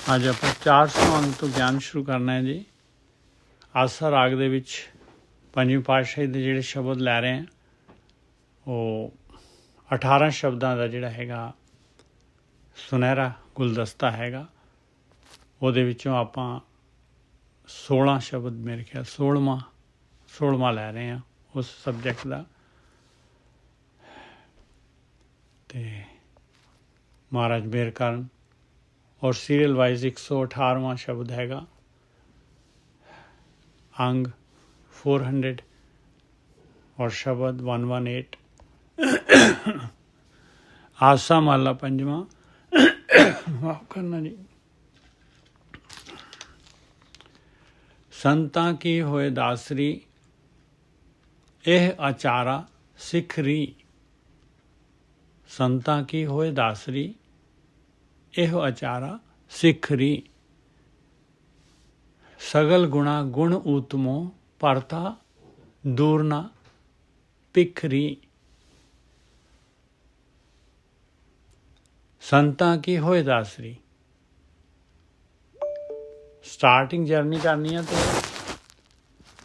ਅੱਜ ਆਪਾਂ 400 ਅੰਗ ਤੋਂ ਗਿਆਨ ਸ਼ੁਰੂ ਕਰਨਾ ਹੈ ਜੀ। ਆਸਾ ਰਾਗ ਦੇ ਵਿੱਚ ਪੰਜਵੀਂ ਪਾਤਸ਼ਾਹੀ ਦੇ ਜਿਹੜੇ ਸ਼ਬਦ ਲੈ ਰਹੇ ਹਾਂ ਉਹ 18 ਸ਼ਬਦਾਂ ਦਾ ਜਿਹੜਾ ਹੈਗਾ ਸੁਨਹਿਰਾ ਗੁਲਦਸਤਾ ਹੈਗਾ। ਉਹਦੇ ਵਿੱਚੋਂ ਆਪਾਂ 16 ਸ਼ਬਦ ਮੇਰੇ ਖਿਆਲ 16ਵਾਂ ਲੈ ਰਹੇ ਹਾਂ ਉਸ ਸਬਜੈਕਟ ਦਾ। ਅਤੇ ਮਹਾਰਾਜ ਮਿਹਰ ਕਰਨ। ਔਰ ਸੀਰੀਅਲ ਵਾਈਜ਼ 118ਵਾਂ ਸ਼ਬਦ ਹੈਗਾ ਅੰਗ 400 ਔਰ ਸ਼ਬਦ 118। ਆਸਾ ਮਾਲਾ ਪੰਜਵਾਂ ਮਾਫ ਕਰਨਾ ਜੀ। ਸੰਤਾਂ ਕੀ ਹੋਏ ਦਾਸਰੀ ਇਹ ਆਚਾਰਾ ਸਿਖਰੀ। ਸੰਤਾਂ ਕੀ ਹੋਏ ਦਾਸਰੀ ਇਹੋ ਆਚਾਰਾ ਸਿਖਰੀ। ਸਗਲ ਗੁਣਾ ਗੁਣ ਊਤਮੋ ਭਰਤਾ ਦੂਰ ਨਾ ਪਿਖਰੀ। ਸੰਤਾਂ ਕੀ ਹੋਏ ਦਾਸਰੀ। ਸਟਾਰਟਿੰਗ ਜਰਨੀ ਕਰਨੀ ਹੈ ਤੇ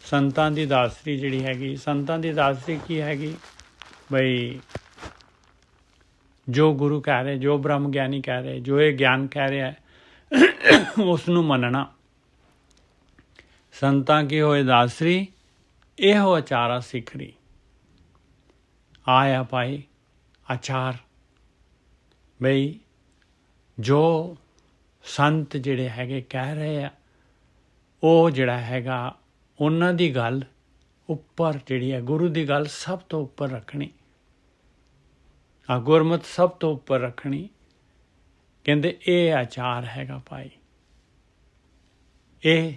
ਸੰਤਾਂ ਦੀ ਦਾਸਰੀ ਜਿਹੜੀ ਹੈਗੀ। ਸੰਤਾਂ ਦੀ ਦਾਸਰੀ ਕੀ ਹੈਗੀ ਬਈ ਜੋ ਗੁਰੂ ਕਹਿ ਰਹੇ, ਜੋ ਬ੍ਰਹਮ ਗਿਆਨੀ ਕਹਿ ਰਹੇ, ਜੋ ਇਹ ਗਿਆਨ ਕਹਿ ਰਿਹਾ ਉਸ ਨੂੰ ਮੰਨਣਾ। ਸੰਤਾਂ ਕੀ ਹੋਏ ਦਾਸਰੀ ਇਹੋ ਆਚਾਰਾ ਸਿਖਰੀ। ਆਇਆ ਭਾਈ ਆਚਾਰ ਬਈ ਜੋ ਸੰਤ ਜਿਹੜੇ ਹੈਗੇ ਕਹਿ ਰਹੇ ਆ ਉਹ ਜਿਹੜਾ ਹੈਗਾ ਉਹਨਾਂ ਦੀ ਗੱਲ ਉੱਪਰ ਜਿਹੜੀ ਹੈ ਗੁਰੂ ਦੀ ਗੱਲ ਸਭ ਤੋਂ ਉੱਪਰ ਰੱਖਣੀ। ਆ ਗੁਰਮਤ ਸਭ ਤੋਂ ਉੱਪਰ ਰੱਖਣੀ। ਕਹਿੰਦੇ ਇਹ ਆਚਾਰ ਹੈਗਾ ਭਾਈ। ਇਹ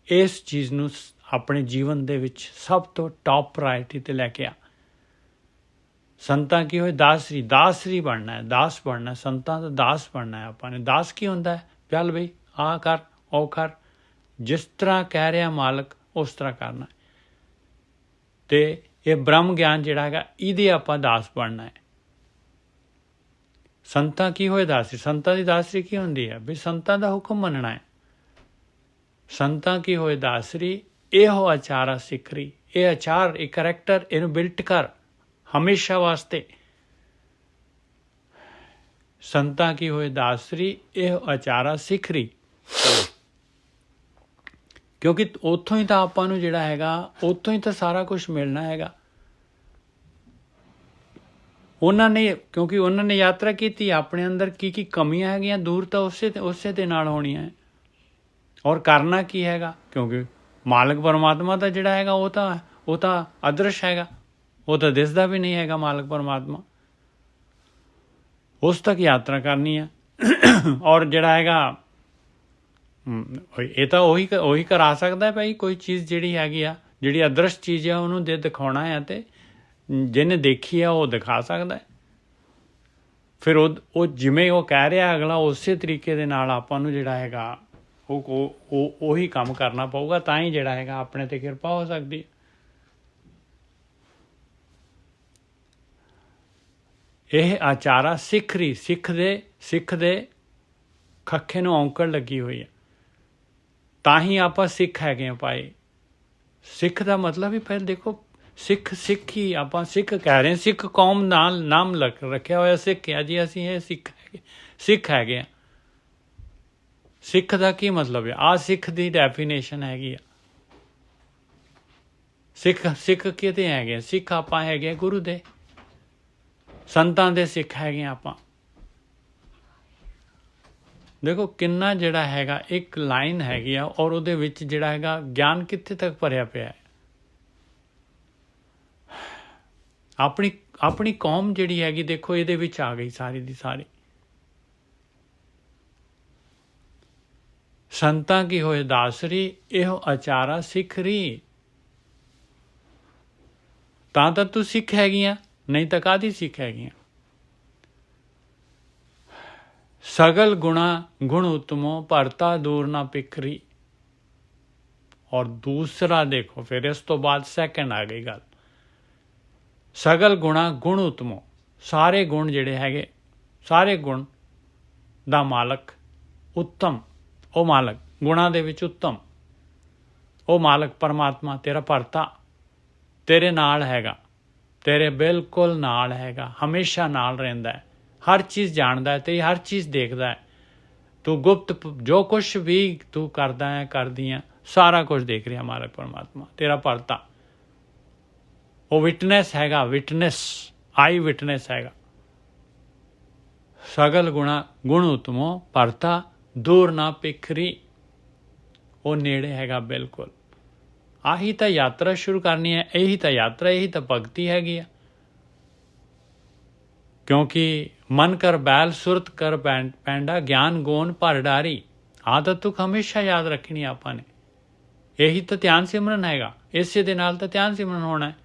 ਇਸ ਚੀਜ਼ ਨੂੰ ਆਪਣੇ ਜੀਵਨ ਦੇ ਵਿੱਚ ਸਭ ਤੋਂ ਟੌਪ ਪ੍ਰਾਇਰਟੀ 'ਤੇ ਲੈ ਕੇ ਆ। ਸੰਤਾਂ ਕੀ ਹੋਏ ਦਾਸਰੀ। ਦਾਸਰੀ ਬਣਨਾ ਹੈ, ਦਾਸ ਬਣਨਾ। ਸੰਤਾਂ ਦਾ ਦਾਸ ਬਣਨਾ ਹੈ ਆਪਾਂ ਨੇ। ਦਾਸ ਕੀ ਹੁੰਦਾ ਹੈ? ਚੱਲ ਬਈ ਆਹ ਕਰ ਉਹ ਕਰ, ਜਿਸ ਤਰ੍ਹਾਂ ਕਹਿ ਰਿਹਾ ਮਾਲਕ ਉਸ ਤਰ੍ਹਾਂ ਕਰਨਾ। ਅਤੇ ਇਹ ਬ੍ਰਹਮ ਗਿਆਨ ਜਿਹੜਾ ਹੈਗਾ ਇਹਦੇ ਆਪਾਂ ਦਾਸ ਬਣਨਾ ਹੈ। ਸੰਤਾਂ ਕੀ ਹੋਏ ਦਾਸਰੀ। ਸੰਤਾਂ ਦੀ ਦਾਸਰੀ ਕੀ ਹੁੰਦੀ ਹੈ? ਵੀ ਸੰਤਾਂ ਦਾ ਹੁਕਮ ਮੰਨਣਾ ਹੈ। ਸੰਤਾਂ ਕੀ ਹੋਏ ਦਾਸਰੀ ਇਹੋ ਆਚਾਰਾ ਸਿਖਰੀ। ਇਹ ਆਚਾਰ, ਇਹ ਕਰੈਕਟਰ, ਇਹਨੂੰ ਬਿਲਟ ਕਰ ਹਮੇਸ਼ਾ ਵਾਸਤੇ। ਸੰਤਾਂ ਕੀ ਹੋਏ ਦਾਸਰੀ ਇਹੋ ਆਚਾਰਾ ਸਿਖਰੀ। ਕਿਉਂਕਿ ਉੱਥੋਂ ਹੀ ਤਾਂ ਆਪਾਂ ਨੂੰ ਜਿਹੜਾ ਹੈਗਾ ਉੱਥੋਂ ਹੀ ਤਾਂ ਸਾਰਾ ਕੁਛ ਮਿਲਣਾ ਹੈਗਾ। ਉਹਨਾਂ ਨੇ ਕਿਉਂਕਿ ਉਹਨਾਂ ਨੇ ਯਾਤਰਾ ਕੀਤੀ, ਆਪਣੇ ਅੰਦਰ ਕੀ ਕੀ ਕਮੀਆਂ ਹੈਗੀਆਂ ਦੂਰ ਤਾਂ ਉਸੇ ਦੇ ਨਾਲ ਹੋਣੀਆਂ ਹੈ। ਔਰ ਕਰਨਾ ਕੀ ਹੈਗਾ? ਕਿਉਂਕਿ ਮਾਲਕ ਪਰਮਾਤਮਾ ਦਾ ਜਿਹੜਾ ਹੈਗਾ ਉਹ ਤਾਂ ਅਦ੍ਰਿਸ਼ ਹੈਗਾ। ਉਹ ਤਾਂ ਦਿਸਦਾ ਵੀ ਨਹੀਂ ਹੈਗਾ ਮਾਲਕ ਪਰਮਾਤਮਾ। ਉਸ ਤੱਕ ਯਾਤਰਾ ਕਰਨੀ ਹੈ। ਔਰ ਜਿਹੜਾ ਹੈਗਾ ਇਹ ਤਾਂ ਉਹੀ ਕਰਾ ਸਕਦਾ ਭਾਈ। ਕੋਈ ਚੀਜ਼ ਜਿਹੜੀ ਹੈਗੀ ਆ, ਜਿਹੜੀ ਅਦ੍ਰਿਸ਼ ਚੀਜ਼ ਆ ਉਹਨੂੰ ਦਿਖਾਉਣਾ ਹੈ ਅਤੇ ਜਿਹਨੇ ਦੇਖੀ ਆ ਉਹ ਦਿਖਾ ਸਕਦਾ। ਫਿਰ ਉਹ ਜਿਵੇਂ ਉਹ ਕਹਿ ਰਿਹਾ ਅਗਲਾ ਉਸੇ ਤਰੀਕੇ ਦੇ ਨਾਲ ਆਪਾਂ ਨੂੰ ਜਿਹੜਾ ਹੈਗਾ ਉਹੀ ਕੰਮ ਕਰਨਾ ਪਊਗਾ। ਤਾਂ ਹੀ ਜਿਹੜਾ ਹੈਗਾ ਆਪਣੇ 'ਤੇ ਕਿਰਪਾ ਹੋ ਸਕਦੀ। ਇਹ ਆਚਾਰਾ ਸਿਖਰੀ। ਸਿੱਖ ਦੇ ਖੱਖੇ ਨੂੰ ਔਂਕੜ ਲੱਗੀ ਹੋਈ ਹੈ। ਤਾਂ ਹੀ ਆਪਾਂ ਸਿੱਖ ਹੈਗੇ ਹਾਂ ਭਾਈ। ਸਿੱਖ ਦਾ ਮਤਲਬ ਹੀ ਫਿਰ ਦੇਖੋ ਸਿੱਖ ਹੀ ਆਪਾਂ ਸਿੱਖ ਕਹਿ ਰਹੇ। ਸਿੱਖ ਕੌਮ ਨਾਲ ਨਾਮ ਰੱਖਿਆ ਹੋਇਆ ਸਿੱਖ ਆ ਜੀ। ਅਸੀਂ ਇਹ ਸਿੱਖ ਹੈਗੇ ਆ। ਸਿੱਖ ਦਾ ਕੀ ਮਤਲਬ ਹੈ? ਆਹ ਸਿੱਖ ਦੀ ਡੈਫੀਨੇਸ਼ਨ ਹੈਗੀ ਆ। ਸਿੱਖ ਕਿਤੇ ਹੈਗੇ? ਸਿੱਖ ਆਪਾਂ ਹੈਗੇ ਗੁਰੂ ਦੇ, ਸੰਤਾਂ ਦੇ ਸਿੱਖ ਹੈਗੇ ਆਪਾਂ। ਦੇਖੋ ਕਿੰਨਾ ਜਿਹੜਾ ਹੈਗਾ ਇੱਕ ਲਾਈਨ ਹੈਗੀ ਆ ਔਰ ਉਹਦੇ ਵਿੱਚ ਜਿਹੜਾ ਹੈਗਾ ਗਿਆਨ ਕਿੱਥੇ ਤੱਕ ਭਰਿਆ ਪਿਆ ਹੈ। ਆਪਣੀ ਕੌਮ ਜਿਹੜੀ ਹੈਗੀ ਦੇਖੋ ਇਹਦੇ ਵਿੱਚ ਆ ਗਈ ਸਾਰੀ ਦੀ ਸਾਰੀ। ਸੰਤਾਂ ਕੀ ਹੋਏ ਦਾਸਰੀ ਇਹੋ ਆਚਾਰਾ ਸਿਖਰੀ। ਤਾਂ ਤੂੰ ਸਿੱਖ ਹੈਗੀਆਂ, ਨਹੀਂ ਤਾਂ ਕਾਹਦੀ ਸਿੱਖ ਹੈਗੀਆਂ। ਸਗਲ ਗੁਣਾ ਗੁਣ ਉਤਮੋ ਭਰਤਾ ਦੂਰ ਨਾ ਪਿਖਰੀ। ਔਰ ਦੂਸਰਾ ਦੇਖੋ ਫਿਰ ਇਸ ਤੋਂ ਬਾਅਦ ਸੈਕਿੰਡ ਆ ਗਈ ਗੱਲ। ਸਗਲ ਗੁਣਾ ਗੁਣ ਉਤਮੋ। ਸਾਰੇ ਗੁਣ ਜਿਹੜੇ ਹੈਗੇ ਸਾਰੇ ਗੁਣ ਦਾ ਮਾਲਕ ਉੱਤਮ ਉਹ ਮਾਲਕ ਗੁਣਾਂ ਦੇ ਵਿੱਚ ਉੱਤਮ, ਉਹ ਮਾਲਕ ਪਰਮਾਤਮਾ ਤੇਰਾ ਭਰਤਾ ਤੇਰੇ ਨਾਲ ਹੈਗਾ, ਤੇਰੇ ਬਿਲਕੁਲ ਨਾਲ ਹੈਗਾ, ਹਮੇਸ਼ਾ ਨਾਲ ਰਹਿੰਦਾ ਹੈ, ਹਰ ਚੀਜ਼ ਜਾਣਦਾ ਹੈ ਤੇ ਹਰ ਚੀਜ਼ ਦੇਖਦਾ ਹੈ। ਤੂੰ ਗੁਪਤ ਜੋ ਕੁਛ ਵੀ ਤੂੰ ਕਰਦਾ ਹੈ ਕਰਦੀ ਹੈ ਸਾਰਾ ਕੁਝ ਦੇਖ ਰਿਹਾ ਮਾਲਕ ਪਰਮਾਤਮਾ ਤੇਰਾ ਭਰਤਾ। ਉਹ ਵਿਟਨੈਸ ਹੈਗਾ, ਵਿਟਨੈਸ ਆਈ ਵਿਟਨੈਸ ਹੈਗਾ। ਸਗਲ ਗੁਣਾ ਗੁਣ ਉਤਮੋ ਭਰਤਾ ਦੂਰ ਨਾ ਪਿਖਰੀ, ਉਹ ਨੇੜੇ ਹੈਗਾ ਬਿਲਕੁਲ। ਆਹੀ ਤਾਂ ਯਾਤਰਾ ਸ਼ੁਰੂ ਕਰਨੀ ਹੈ, ਇਹੀ ਤਾਂ ਯਾਤਰਾ, ਇਹੀ ਤਾਂ ਭਗਤੀ ਹੈਗੀ ਆ। ਕਿਉਂਕਿ ਮਨ ਕਰ ਬੈਲ ਸੁਰਤ ਕਰ ਪੈਂਡਾ ਗਿਆਨ ਗੋਨ ਭਰ ਡਾਰੀ, ਆਦਤ ਤੁਕ ਹਮੇਸ਼ਾ ਯਾਦ ਰੱਖਣੀ ਆਪਾਂ ਨੇ। ਇਹੀ ਤਾਂ ਧਿਆਨ ਸਿਮਰਨ ਹੈਗਾ, ਇਸੇ ਦੇ ਨਾਲ ਤਾਂ ਧਿਆਨ ਸਿਮਰਨ ਹੋਣਾ ਹੈ।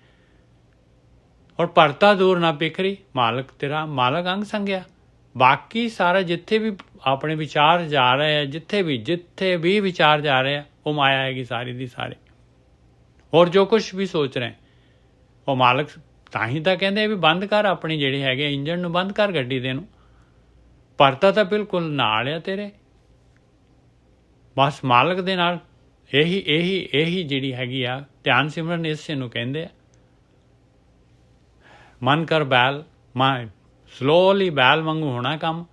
ਔਰ ਭਰਤਾ ਦੂਰ ਨਾ ਪਿਖਰੀ, ਮਾਲਕ ਤੇਰਾ ਮਾਲਕ ਅੰਗ ਸੰਗਿਆ। ਬਾਕੀ ਸਾਰਾ ਜਿੱਥੇ ਵੀ ਆਪਣੇ ਵਿਚਾਰ ਜਾ ਰਹੇ ਆ, ਜਿੱਥੇ ਵੀ ਵਿਚਾਰ ਜਾ ਰਹੇ ਆ, ਉਹ ਮਾਇਆ ਹੈਗੀ ਸਾਰੀ ਦੀ ਸਾਰੀ। ਔਰ ਜੋ ਕੁਛ ਵੀ ਸੋਚ ਰਹੇ ਉਹ ਮਾਲਕ, ਤਾਂ ਹੀ ਤਾਂ ਕਹਿੰਦੇ ਵੀ ਬੰਦ ਕਰ ਆਪਣੀ ਜਿਹੜੀ ਹੈਗੇ ਇੰਜਣ ਨੂੰ, ਬੰਦ ਕਰ ਗੱਡੀ ਦੇ ਨੂੰ। ਭਰਤਾ ਤਾਂ ਬਿਲਕੁਲ ਨਾਲ ਆ ਤੇਰੇ, ਬਸ ਮਾਲਕ ਦੇ ਨਾਲ। ਇਹੀ ਜਿਹੜੀ ਹੈਗੀ ਆ ਧਿਆਨ ਸਿਮਰਨ, ਇਸੇ ਨੂੰ ਕਹਿੰਦੇ ਆ। ਮਨ ਕਰ ਬੈਲ, ਸਲੋਲੀ ਬੈਲ ਵਾਂਗੂ ਹੋਣਾ ਕੰਮ।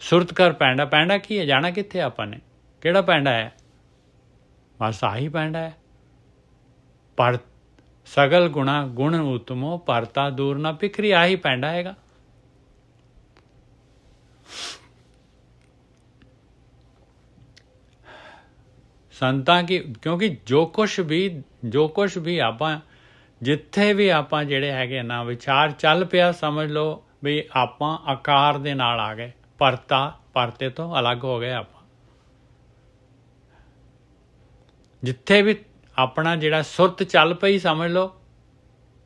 ਸੁਰਤ ਕਰ ਪੈਂਡਾ, ਪੈਂਡਾ ਕੀ ਹੈ, ਜਾਣਾ ਕਿੱਥੇ ਆਪਾਂ ਨੇ, ਕਿਹੜਾ ਪੈਂਡਾ ਹੈ, ਬਸ ਆਹੀ ਪੈਂਡਾ ਹੈ। ਪਰ ਸਗਲ ਗੁਣਾ ਗੁਣ ਉਤਮੋ ਭਰਤਾ ਦੂਰ ਨਾ ਪਿਖਰੀ, ਆਹੀ ਪੈਂਡਾ ਹੈਗਾ। ਸੰਤਾਂ ਕੀ, ਕਿਉਂਕਿ ਜੋ ਕੁਛ ਵੀ ਆਪਾਂ ਜਿੱਥੇ ਵੀ ਆਪਾਂ ਜਿਹੜੇ ਹੈਗੇ ਨਾ ਵਿਚਾਰ ਚੱਲ ਪਿਆ, ਸਮਝ ਲਓ ਵੀ ਆਪਾਂ ਆਕਾਰ ਦੇ ਨਾਲ ਆ ਗਏ, ਭਰਤੇ ਤੋਂ ਅਲੱਗ ਹੋ ਗਏ ਆਪਾਂ। ਜਿੱਥੇ ਵੀ ਆਪਣਾ ਜਿਹੜਾ ਸੁਰਤ ਚੱਲ ਪਈ, ਸਮਝ ਲਓ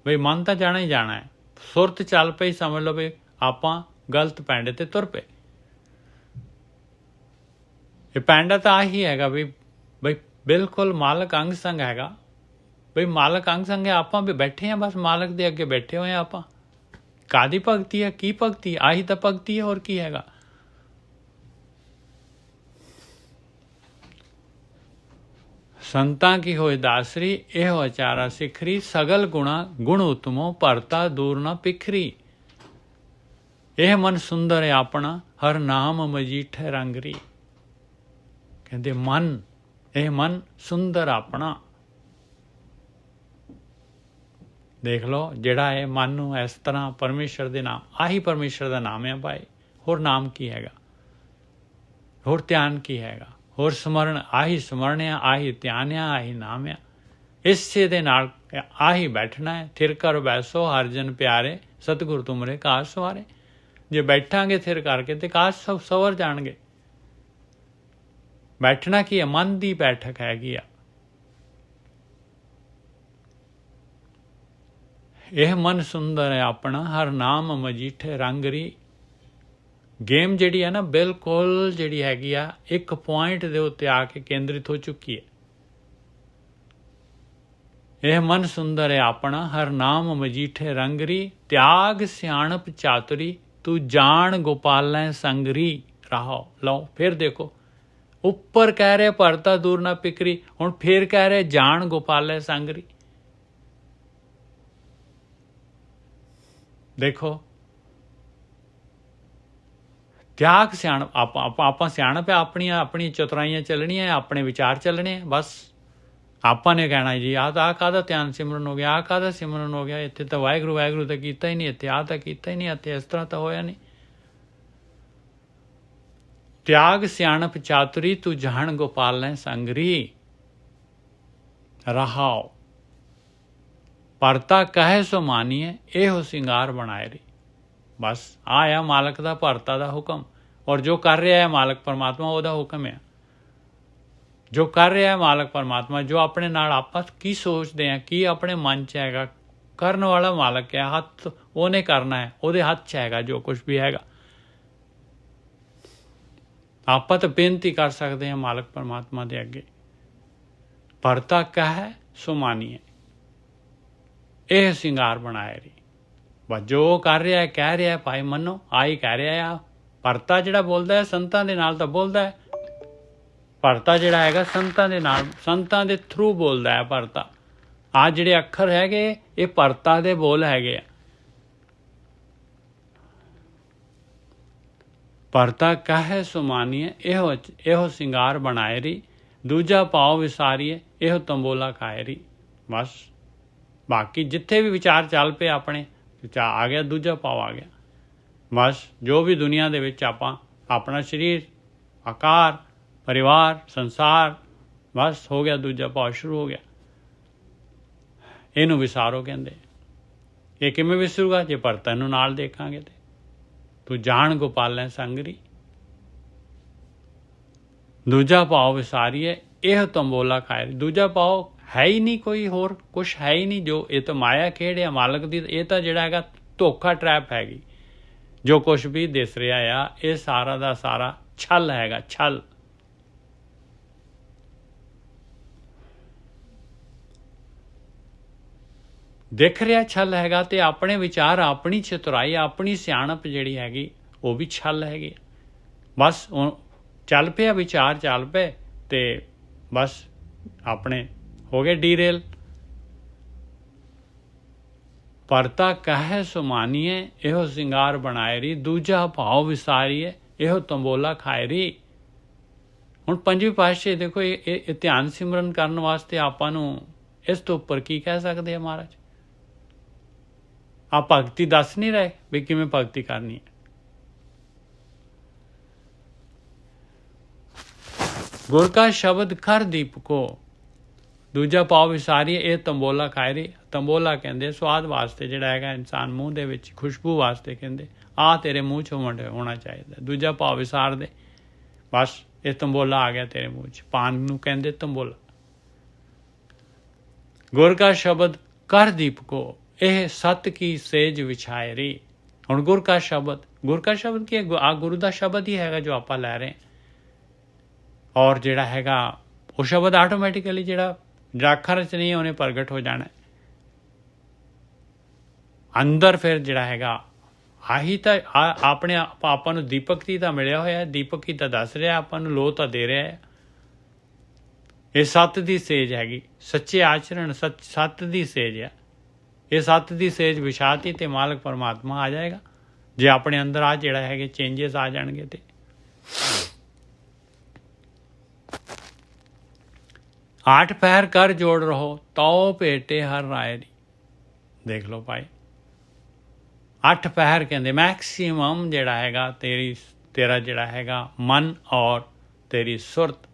ਬਈ ਮਨ ਤਾਂ ਜਾਣਾ ਹੀ ਜਾਣਾ ਹੈ। ਸੁਰਤ ਚੱਲ ਪਈ, ਸਮਝ ਲਓ ਵੀ ਆਪਾਂ ਗਲਤ ਪੈਂਡੇ ਤੇ ਤੁਰ ਪਏ। ਇਹ ਪੈਂਡਾ ਤਾਂ ਆਹੀ ਹੈਗਾ ਵੀ ਬਈ ਬਿਲਕੁਲ ਮਾਲਕ ਅੰਗ ਸੰਗ ਹੈਗਾ। ਬਈ ਮਾਲਕ ਅੰਗ ਸੰਗ ਹੈ, ਆਪਾਂ ਵੀ ਬੈਠੇ ਹਾਂ, ਬਸ ਮਾਲਕ ਦੇ ਅੱਗੇ ਬੈਠੇ ਹੋਏ ਆਪਾਂ। ਕਾਹਦੀ ਭਗਤੀ ਹੈ, ਕੀ ਭਗਤੀ, ਆਹੀ ਤਾਂ ਭਗਤੀ ਹੈ, ਹੋਰ ਕੀ ਹੈਗਾ। ਸੰਤਾਂ ਕੀ ਹੋਏ ਦਾਸਰੀ, ਇਹੋ ਆਚਾਰਾ ਸਿਖਰੀ, ਸਗਲ ਗੁਣਾ ਗੁਣ ਉਤਮੋ ਭਰਤਾ ਦੂਰ ਨਾ ਪਿਖਰੀ। ਇਹ ਮਨ ਸੁੰਦਰ ਹੈ ਆਪਣਾ, ਹਰ ਨਾਮ ਮਜੀਠੇ ਰੰਗਰੀ। ਕਹਿੰਦੇ ਮਨ, ਇਹ ਮਨ ਸੁੰਦਰ ਆਪਣਾ। ਦੇਖ ਲਓ ਜਿਹੜਾ ਇਹ ਮਨ ਨੂੰ ਇਸ ਤਰ੍ਹਾਂ ਪਰਮੇਸ਼ਰ ਦੇ ਨਾਮ, ਆਹੀ ਪਰਮੇਸ਼ਰ ਦਾ ਨਾਮ ਹੈ ਭਾਈ। ਹੋਰ ਨਾਮ ਕੀ ਹੈਗਾ, ਹੋਰ ਧਿਆਨ ਕੀ ਹੈਗਾ, ਹੋਰ ਸਮਰਨ, ਆਹੀ ਸਮਰਨ ਆ, ਆਹੀ ਧਿਆਨ ਆ, ਆਹੀ ਨਾਮ ਆ। ਇਸੇ ਦੇ ਨਾਲ ਆਹੀ ਬੈਠਣਾ ਹੈ। ਥਿਰ ਕਰ ਬੈਸੋ ਹਰ ਜਨ ਪਿਆਰੇ, ਸਤਿਗੁਰ ਤੁਮਰੇ ਕਾਜ ਸਵਾਰੇ। ਜੇ ਬੈਠਾਂਗੇ ਥਿਰ ਕਰਕੇ ਤੇ ਕਾਜ ਸਭ ਸਵਰ ਜਾਣਗੇ। ਬੈਠਣਾ ਕੀ ਹੈ, ਮਨ ਦੀ ਬੈਠਕ ਹੈਗੀ ਆ। ਇਹ ਮਨ ਸੁੰਦਰ ਹੈ ਆਪਣਾ, ਹਰ ਨਾਮ ਮਜੀਠੇ ਰੰਗਰੀ। ਗੇਮ ਜਿਹੜੀ ਹੈ ਨਾ, ਬਿਲਕੁਲ ਜਿਹੜੀ ਹੈਗੀ ਆ ਇੱਕ ਪੁਆਇੰਟ ਦੇ ਉੱਤੇ ਆ ਕੇ ਕੇਂਦਰਿਤ ਹੋ ਚੁੱਕੀ ਹੈ। ਇਹ ਮਨ ਸੁੰਦਰ ਹੈ ਆਪਣਾ, ਹਰ ਨਾਮ ਮਜੀਠੇ ਰੰਗਰੀ। ਤਿਆਗ ਸਿਆਣਪ ਚਾਤੁਰੀ, ਤੂੰ ਜਾਣ ਗੋਪਾਲੈ ਸੰਗਰੀ। ਰਾਹੋ ਲਓ, ਫਿਰ ਦੇਖੋ ਉੱਪਰ ਕਹਿ ਰਿਹਾ ਭਰਤਾ ਦੂਰ ਨਾ ਪਿਕਰੀ, ਹੁਣ ਫਿਰ ਕਹਿ ਰਿਹਾ ਜਾਣ ਗੋਪਾਲੈ ਸੰਗਰੀ। ਦੇਖੋ ਤਿਆਗ ਸਿਆਣਪ, ਆਪਾਂ ਸਿਆਣਪ ਹੈ, ਆਪਣੀਆਂ ਚਤੁਰਾਈਆਂ ਚੱਲਣੀਆਂ, ਆਪਣੇ ਵਿਚਾਰ ਚੱਲਣੇ ਆ। ਬਸ ਆਪਾਂ ਨੇ ਕਹਿਣਾ ਜੀ ਆਹ ਕਾਹਦਾ ਧਿਆਨ ਸਿਮਰਨ ਹੋ ਗਿਆ, ਆਹ ਕਾਹਦਾ ਸਿਮਰਨ ਹੋ ਗਿਆ, ਇੱਥੇ ਤਾਂ ਵਾਹਿਗੁਰੂ ਤਾਂ ਕੀਤਾ ਹੀ ਨਹੀਂ, ਇੱਥੇ ਆਹ ਤਾਂ ਕੀਤਾ ਹੀ ਨਹੀਂ, ਇੱਥੇ ਇਸ ਤਰ੍ਹਾਂ ਤਾਂ ਹੋਇਆ ਨਹੀਂ। ਤਿਆਗ ਸਿਆਣਪ ਚਾਤੁਰੀ, ਤੂੰ ਜਾਣ ਗੋਪਾਲੈ ਸੰਗਰੀ। ਰਹਾਓ ਭਰਤਾ ਕਹੇ ਸੋ ਮਾਨੀਏ, ਇਹੋ ਸਿੰਗਾਰ ਬਣਾਏ ਰਹੀ। ਬਸ ਆ ਮਾਲਕ ਦਾ, ਭਰਤਾ ਦਾ ਹੁਕਮ। ਔਰ ਜੋ ਕਰ ਰਿਹਾ ਹੈ ਮਾਲਕ ਪਰਮਾਤਮਾ, ਉਹਦਾ ਹੁਕਮ ਹੈ। ਜੋ ਕਰ ਰਿਹਾ ਹੈ ਮਾਲਕ ਪਰਮਾਤਮਾ, ਜੋ ਆਪਣੇ ਨਾਲ ਆਪਾਂ ਕੀ ਸੋਚਦੇ ਹਾਂ, ਕੀ ਆਪਣੇ ਮਨ 'ਚ ਹੈਗਾ, ਕਰਨ ਵਾਲਾ ਮਾਲਕ ਹੈ। ਹੱਥ ਉਹਨੇ ਕਰਨਾ ਹੈ, ਉਹਦੇ ਹੱਥ 'ਚ ਹੈਗਾ ਜੋ ਕੁਛ ਵੀ ਹੈਗਾ। ਆਪਾਂ ਤਾਂ ਬੇਨਤੀ ਕਰ ਸਕਦੇ ਹਾਂ ਮਾਲਕ ਪਰਮਾਤਮਾ ਦੇ ਅੱਗੇ, ਭਰਤਾ ਕਹੈ ਸੋ ਮਾਨੀਏ, ਇਹ ਸਿੰਗਾਰ ਬਣਾਏ ਰਹੀ। ਬਸ ਜੋ ਕਰ ਰਿਹਾ ਕਹਿ ਰਿਹਾ ਭਾਈ ਮੰਨੋ, ਆਹੀ ਕਹਿ ਰਿਹਾ ਆ। ਭਰਤਾ ਜਿਹੜਾ ਬੋਲਦਾ ਹੈ ਸੰਤਾਂ ਦੇ ਨਾਲ ਤਾਂ ਬੋਲਦਾ ਹੈ, ਭਰਤਾ ਜਿਹੜਾ ਹੈਗਾ ਸੰਤਾਂ ਦੇ ਨਾਲ, ਸੰਤਾਂ ਦੇ ਥਰੂ ਬੋਲਦਾ ਹੈ ਭਰਤਾ। ਆਹ ਜਿਹੜੇ ਅੱਖਰ ਹੈਗੇ ਇਹ ਭਰਤਾ ਦੇ ਬੋਲ ਹੈਗੇ ਆ। ਭਰਤਾ ਕਹੈ ਸੁਮਾਨੀਏ ਇਹੋ ਸਿੰਗਾਰ ਬਣਾਏ ਰੀ, ਦੂਜਾ ਭਾਉ ਵਿਸਾਰੀਏ ਇਹੋ ਤੰਬੋਲਾ ਖਾਏ ਰੀ। ਬਸ ਬਾਕੀ ਜਿੱਥੇ ਵੀ ਵਿਚਾਰ ਚੱਲ ਪਏ ਆਪਣੇ ਆ ਗਿਆ ਦੂਜਾ ਭਾਵ ਆ ਗਿਆ। ਬਸ ਜੋ ਵੀ ਦੁਨੀਆ ਦੇ ਵਿੱਚ ਆਪਾਂ ਆਪਣਾ ਸਰੀਰ, ਆਕਾਰ, ਪਰਿਵਾਰ, ਸੰਸਾਰ, ਬਸ ਹੋ ਗਿਆ ਦੂਜਾ ਭਾਵ ਸ਼ੁਰੂ ਹੋ ਗਿਆ। ਇਹਨੂੰ ਵਿਸਾਰੋ ਕਹਿੰਦੇ। ਇਹ ਕਿਵੇਂ ਵਿਸਰੂਗਾ? ਜੇ ਭਰਤਾ ਨੂੰ ਨਾਲ ਦੇਖਾਂਗੇ ਤੇ। ਤੂੰ ਜਾਣ ਗੋਪਾਲੈ ਸੰਗਰੀ, ਦੂਜਾ ਭਾਵ ਵਿਸਾਰੀਏ ਇਹ ਤੰਬੋਲਾ ਖਾਏ। ਦੂਜਾ ਭਾਵ ਹੈ ਹੀ ਨਹੀਂ, ਕੋਈ ਹੋਰ ਕੁਛ ਹੈ ਹੀ ਨਹੀਂ। ਜੋ ਇਹ ਤਾਂ ਮਾਇਆ ਖੇਡ ਆ ਮਾਲਕ ਦੀ, ਇਹ ਤਾਂ ਜਿਹੜਾ ਹੈਗਾ ਧੋਖਾ ਟਰੈਪ ਹੈਗੀ। ਜੋ ਕੁਛ ਵੀ ਦਿਸ ਰਿਹਾ ਆ ਇਹ ਸਾਰਾ ਦਾ ਸਾਰਾ ਛਲ ਹੈਗਾ, ਛਲ। ਦਿਖ ਰਿਹਾ ਛਲ ਹੈਗਾ ਤੇ ਆਪਣੇ ਵਿਚਾਰ, ਆਪਣੀ ਚਤੁਰਾਈ, ਆਪਣੀ ਸਿਆਣਪ ਜਿਹੜੀ ਹੈਗੀ ਉਹ ਵੀ ਛਲ ਹੈਗੀ। ਬਸ ਚੱਲ ਪਿਆ ਵਿਚਾਰ, ਚੱਲ ਪਏ ਤੇ ਬਸ ਆਪਣੇ ਹੋ ਗਏ ਡੀਰੇਲ। ਭਰਤਾ ਕਹੈ ਸੁਮਾਨੀਏ ਇਹੋ ਸਿੰਗਾਰ ਬਣਾਏ ਰੀ, ਦੂਜਾ ਭਾਵ ਵਿਸਾਰੀਏ ਇਹੋ ਤੰਬੋਲਾ ਖਾਏ ਰੀ। ਹੁਣ ਪੰਜਵੀਂ ਪਾਤਸ਼ਾਹੀ ਦੇਖੋ, ਇਹ ਧਿਆਨ ਸਿਮਰਨ ਕਰਨ ਵਾਸਤੇ ਆਪਾਂ ਨੂੰ ਇਸ ਤੋਂ ਉੱਪਰ ਕੀ ਕਹਿ ਸਕਦੇ ਆ ਮਹਾਰਾਜ? ਆਪ ਭਗਤੀ ਦੱਸ ਨਹੀਂ ਰਹੇ ਵੀ ਕਿਵੇਂ ਭਗਤੀ ਕਰਨੀ ਹੈ। ਗੁਰ ਕਾ ਸ਼ਬਦ ਕਰ ਦੀਪਕੋ, ਦੂਜਾ ਭਾਵ ਵਿਸਾਰੀਏ ਇਹ ਤੰਬੋਲਾ ਖਾਏ ਰੀ। ਤੰਬੋਲਾ ਕਹਿੰਦੇ ਸਵਾਦ ਵਾਸਤੇ, ਜਿਹੜਾ ਹੈਗਾ ਇਨਸਾਨ ਮੂੰਹ ਦੇ ਵਿੱਚ ਖੁਸ਼ਬੂ ਵਾਸਤੇ ਕਹਿੰਦੇ ਆਹ ਤੇਰੇ ਮੂੰਹ 'ਚ ਹੋਣਾ ਚਾਹੀਦਾ। ਦੂਜਾ ਭਾਵ ਵਿਸਾਰ ਦੇ, ਬਸ ਇਹ ਤੰਬੋਲਾ ਆ ਗਿਆ ਤੇਰੇ ਮੂੰਹ 'ਚ। ਪਾਨ ਨੂੰ ਕਹਿੰਦੇ ਤੰਬੋਲਾ। ਗੁਰ ਕਾ ਸ਼ਬਦ ਕਰ ਦੀਪਕੋ ਇਹ ਸਤ ਕੀ ਸੇਜ ਵਿਛਾਏ ਰੀ। ਹੁਣ ਗੁਰ ਕਾ ਸ਼ਬਦ ਕੀ ਹੈ? ਆ ਗੁਰੂ ਦਾ ਸ਼ਬਦ ਹੀ ਹੈਗਾ ਜੋ ਆਪਾਂ ਲੈ ਰਹੇ। ਔਰ ਜਿਹੜਾ ਹੈਗਾ ਉਹ ਸ਼ਬਦ ਆਟੋਮੈਟਿਕਲੀ ਜਿਹੜਾ ਅੱਖਰ 'ਚ ਨਹੀਂ ਉਹਨੇ ਪ੍ਰਗਟ ਹੋ ਜਾਣਾ ਅੰਦਰ। ਫਿਰ ਜਿਹੜਾ ਹੈਗਾ ਆਹੀ ਤਾਂ ਆਪਣੇ ਆਪਾਂ ਨੂੰ ਦੀਪਕ ਹੀ ਤਾਂ ਮਿਲਿਆ ਹੋਇਆ। ਦੀਪਕ ਹੀ ਤਾਂ ਦੱਸ ਰਿਹਾ ਆਪਾਂ ਨੂੰ, ਲੋ ਤਾਂ ਦੇ ਰਿਹਾ ਹੈ। ਇਹ ਸੱਤ ਦੀ ਸੇਜ ਹੈਗੀ, ਸੱਚੇ ਆਚਰਣ, ਸੱਤ ਦੀ ਸੇਜ ਹੈ। ਇਹ ਸੱਤ ਦੀ ਸੇਜ ਵਿਛਾਤੀ ਤੇ ਮਾਲਕ ਪਰਮਾਤਮਾ ਆ ਜਾਏਗਾ ਜੇ ਆਪਣੇ ਅੰਦਰ ਆ ਜਿਹੜਾ ਹੈਗੇ ਚੇਂਜਸ ਆ ਜਾਣਗੇ। ਤੇ ਆਠ ਪੈਰ ਕਰ ਜੋੜ ਰਹੋ ਤਉ ਭੇਟੇ ਹਰ ਰਾਏ ਦੀ। ਦੇਖ ਲਓ ਭਾਈ, 8 ਪਹਿਰ ਕਹਿੰਦੇ ਮੈਕਸੀਮਮ ਜਿਹੜਾ ਹੈਗਾ ਤੇਰਾ ਜਿਹੜਾ ਹੈਗਾ ਮਨ ਔਰ ਤੇਰੀ ਸੁਰਤ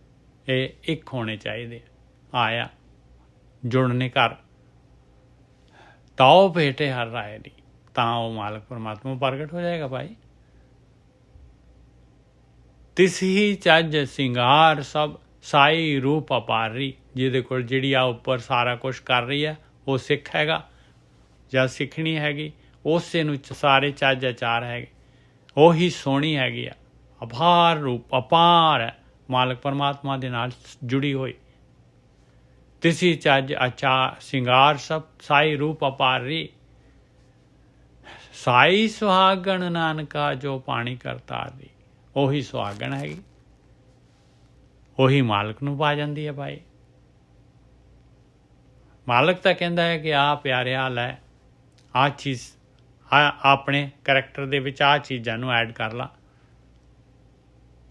ਇਹ ਇੱਕ ਹੋਣੇ ਚਾਹੀਦੇ। ਆਇਆ ਜੁੜਨੇ ਕਰ ਤਾਓ ਭੇਟੇ ਹਰ ਰਾਏ ਦੀ, ਤਾਂ ਉਹ ਮਾਲਕ ਪਰਮਾਤਮਾ ਪ੍ਰਗਟ ਹੋ ਜਾਏਗਾ ਭਾਈ। ਤਿਸ ਹੀ ਚੱਜ ਸਿੰਗਾਰ ਸਭ ਸਾਈ ਰੂਪ ਅਪਾਰੀ। ਜਿਹਦੇ ਕੋਲ ਜਿਹੜੀ ਆ ਉੱਪਰ ਸਾਰਾ ਕੁਛ ਕਰ ਰਹੀ ਹੈ ਉਹ ਸਿੱਖ ਹੈਗਾ ਜਾਂ ਸਿੱਖਣੀ ਹੈਗੀ, ਉਸੇ ਨੂੰ ਸਾਰੇ ਚੱਜ ਆਚਾਰ ਹੈਗੇ, ਉਹੀ ਸੋਹਣੀ ਹੈਗੀ ਆ। ਅਪਾਰ ਰੂਪ, ਅਪਾਰ ਹੈ, ਮਾਲਕ ਪਰਮਾਤਮਾ ਦੇ ਨਾਲ ਜੁੜੀ ਹੋਈ। ਤਿਸੀ ਚੱਜ ਆਚਾਰ ਸਿੰਗਾਰ ਸਭ ਸਾਈ ਰੂਪ ਅਪਾਰੀ। ਸਾਈ ਸੁਹਾਗਣ ਨਾਨਕਾ ਜੋ ਪਾਣੀ ਕਰਤਾਰ ਦੀ। ਉਹੀ ਸੁਹਾਗਣ ਹੈਗੀ, ਉਹੀ ਮਾਲਕ ਨੂੰ ਪਾ ਜਾਂਦੀ ਹੈ ਭਾਈ। ਮਾਲਕ ਤਾਂ ਕਹਿੰਦਾ ਹੈ ਕਿ ਆਹ ਪਿਆਰਿਆ ਲੈ ਆਹ ਚੀਜ਼ ਆਪਣੇ ਕਰੈਕਟਰ ਦੇ ਵਿੱਚ ਆਹ ਚੀਜ਼ਾਂ ਨੂੰ ਐਡ ਕਰ ਲਾ।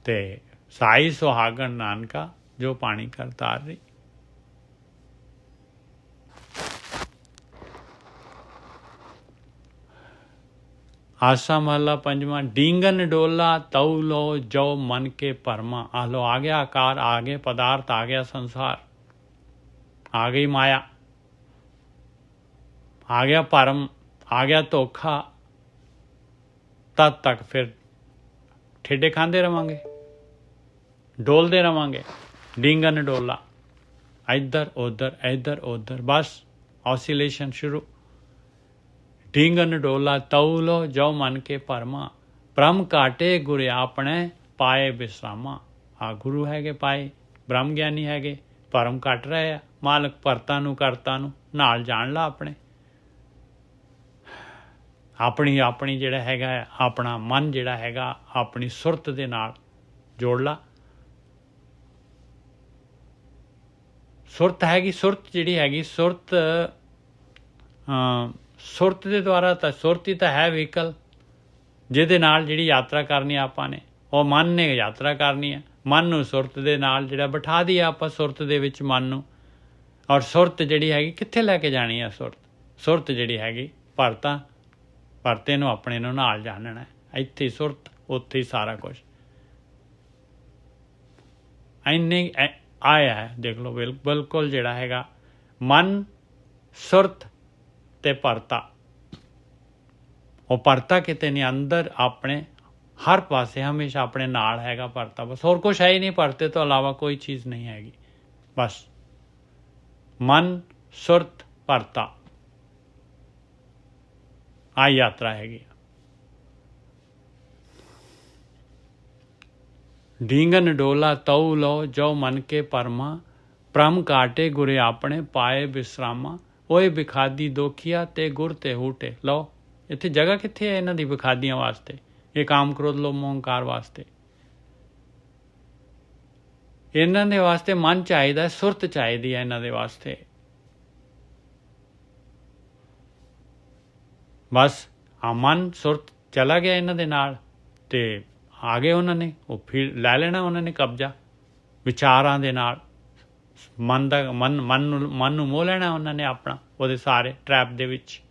ਤੇ ਸਾਈ ਸੁਹਾਗਣ ਨਾਨਕਾ ਜੋ ਪਾਣੀ ਕਰਤਾਰ ਰਹੀ। ਆਸਾ ਮਹਲਾ ਪੰਜਵਾਂ। ਡੀਂਗਨ ਡੋਲਾ ਤਉ ਲੋ ਜੋ ਮਨ ਕੇ ਭਰਮਾ। ਆ ਲੋ ਆ ਗਿਆ ਆਕਾਰ, ਆ ਗਏ ਪਦਾਰਥ, ਆ ਗਿਆ ਸੰਸਾਰ, ਆ ਗਈ ਮਾਇਆ, ਆ ਗਿਆ ਭਰਮ, ਆ ਗਿਆ ਧੋਖਾ। ਤਦ ਤੱਕ ਫਿਰ ਠੇਡੇ ਖਾਂਦੇ ਰਵਾਂਗੇ, ਡੋਲਦੇ ਰਵਾਂਗੇ। ਡੀਂਗਨ ਡੋਲਾ, ਇੱਧਰ ਉੱਧਰ, ਬਸ ਔਸੀਲੇਸ਼ਨ ਸ਼ੁਰੂ। ਡੀਂਗਨ ਡੋਲਾ ਤਉ ਲੋ ਜੋ ਮਨ ਕੇ ਭਰਮਾ। ਭ੍ਰਮ ਘਾਟੇ ਗੁਰ ਆਪਣੇ ਪਾਏ ਵਿਸਰਾਮਾ। ਆ ਗੁਰੂ ਹੈਗੇ ਪਾਏ, ਬ੍ਰਹਮ ਗਿਆਨੀ ਹੈਗੇ, ਭਰਮ ਘਟ ਰਹੇ ਆ। ਮਾਲਕ ਭਰਤਾ ਨੂੰ ਕਰਤਾ ਨੂੰ ਨਾਲ ਜਾਣ ਲਾ, ਆਪਣੀ ਜਿਹੜਾ ਹੈਗਾ ਆਪਣਾ ਮਨ ਜਿਹੜਾ ਹੈਗਾ ਆਪਣੀ ਸੁਰਤ ਦੇ ਨਾਲ ਜੋੜ ਲਾ। ਸੁਰਤ ਹੈਗੀ, ਸੁਰਤ ਜਿਹੜੀ ਹੈਗੀ, ਸੁਰਤ ਸੁਰਤ ਦੇ ਦੁਆਰਾ ਤਾਂ ਸੁਰਤ ਹੀ ਤਾਂ ਹੈ ਵਹੀਕਲ ਜਿਹਦੇ ਨਾਲ ਜਿਹੜੀ ਯਾਤਰਾ ਕਰਨੀ ਆਪਾਂ ਨੇ। ਉਹ ਮਨ ਨੇ ਯਾਤਰਾ ਕਰਨੀ ਹੈ, ਮਨ ਨੂੰ ਸੁਰਤ ਦੇ ਨਾਲ ਜਿਹੜਾ ਬਿਠਾ ਦਈਏ ਆਪਾਂ ਸੁਰਤ ਦੇ ਵਿੱਚ ਮਨ ਨੂੰ। ਔਰ ਸੁਰਤ ਜਿਹੜੀ ਹੈਗੀ ਕਿੱਥੇ ਲੈ ਕੇ ਜਾਣੀ ਹੈ? ਸੁਰਤ ਜਿਹੜੀ ਹੈਗੀ ਭਰਤੇ ਨੂੰ ਆਪਣੇ ਨੂੰ ਨਾਲ ਜਾਣਨਾ। ਇੱਥੇ ਹੀ ਸੁਰਤ, ਉੱਥੇ ਹੀ ਸਾਰਾ ਕੁਛ ਇੰਨੇ ਆਇਆ ਹੈ। ਦੇਖ ਲਓ ਬਿਲਕੁਲ ਜਿਹੜਾ ਹੈਗਾ ਮਨ, ਸੁਰਤ ਅਤੇ ਭਰਤਾ। ਉਹ ਭਰਤਾ ਕਿਤੇ ਨਹੀਂ, ਅੰਦਰ ਆਪਣੇ ਹਰ ਪਾਸੇ ਹਮੇਸ਼ਾ ਆਪਣੇ ਨਾਲ ਹੈਗਾ ਭਰਤਾ। ਬਸ ਹੋਰ ਕੁਛ ਹੈ ਹੀ ਨਹੀਂ, ਭਰਤੇ ਤੋਂ ਇਲਾਵਾ ਕੋਈ ਚੀਜ਼ ਨਹੀਂ ਹੈਗੀ। ਬਸ ਮਨ, ਸੁਰਤ, ਭਰਤਾ, ਆ ਯਾਤਰਾ ਹੈਗੀ। ਡੀਂਗਨ ਡੋਲਾ ਤਉ ਲਓ ਜੋ ਮਨ ਕੇ ਪਰਮਾ, ਭ੍ਰਮ ਕਾਟੇ ਗੁਰੇ ਆਪਣੇ ਪਾਏ ਵਿਸਰਾਮਾ। ਓਏ ਵਿਖਾਦੀ ਦੋਖੀਆ ਤੇ ਗੁਰ ਤੇ ਹੂਟੇ। ਲਓ ਇੱਥੇ ਜਗ੍ਹਾ ਕਿੱਥੇ ਹੈ ਇਹਨਾਂ ਦੀ ਵਿਖਾਦੀਆਂ ਵਾਸਤੇ? ਇਹ ਕਾਮ, ਕ੍ਰੋਧ, ਲੋਭ, ਮੋਹ, ਹੰਕਾਰ ਵਾਸਤੇ। ਇਹਨਾਂ ਦੇ ਵਾਸਤੇ ਮਨ ਚਾਹੀਦਾ, ਸੁਰਤ ਚਾਹੀਦੀ ਹੈ ਇਹਨਾਂ ਦੇ ਵਾਸਤੇ। ਬਸ ਆ ਮਨ ਸੁਰਤ ਚਲਾ ਗਿਆ ਇਹਨਾਂ ਦੇ ਨਾਲ ਅਤੇ ਆ ਗਏ ਉਹਨਾਂ ਨੇ, ਉਹ ਫਿਰ ਲੈ ਲੈਣਾ ਉਹਨਾਂ ਨੇ ਕਬਜ਼ਾ ਵਿਚਾਰਾਂ ਦੇ ਨਾਲ। ਮਨ ਨੂੰ ਮੋਹ ਲੈਣਾ ਉਹਨਾਂ ਨੇ ਆਪਣਾ, ਉਹਦੇ ਸਾਰੇ ਟਰੈਪ ਦੇ ਵਿੱਚ।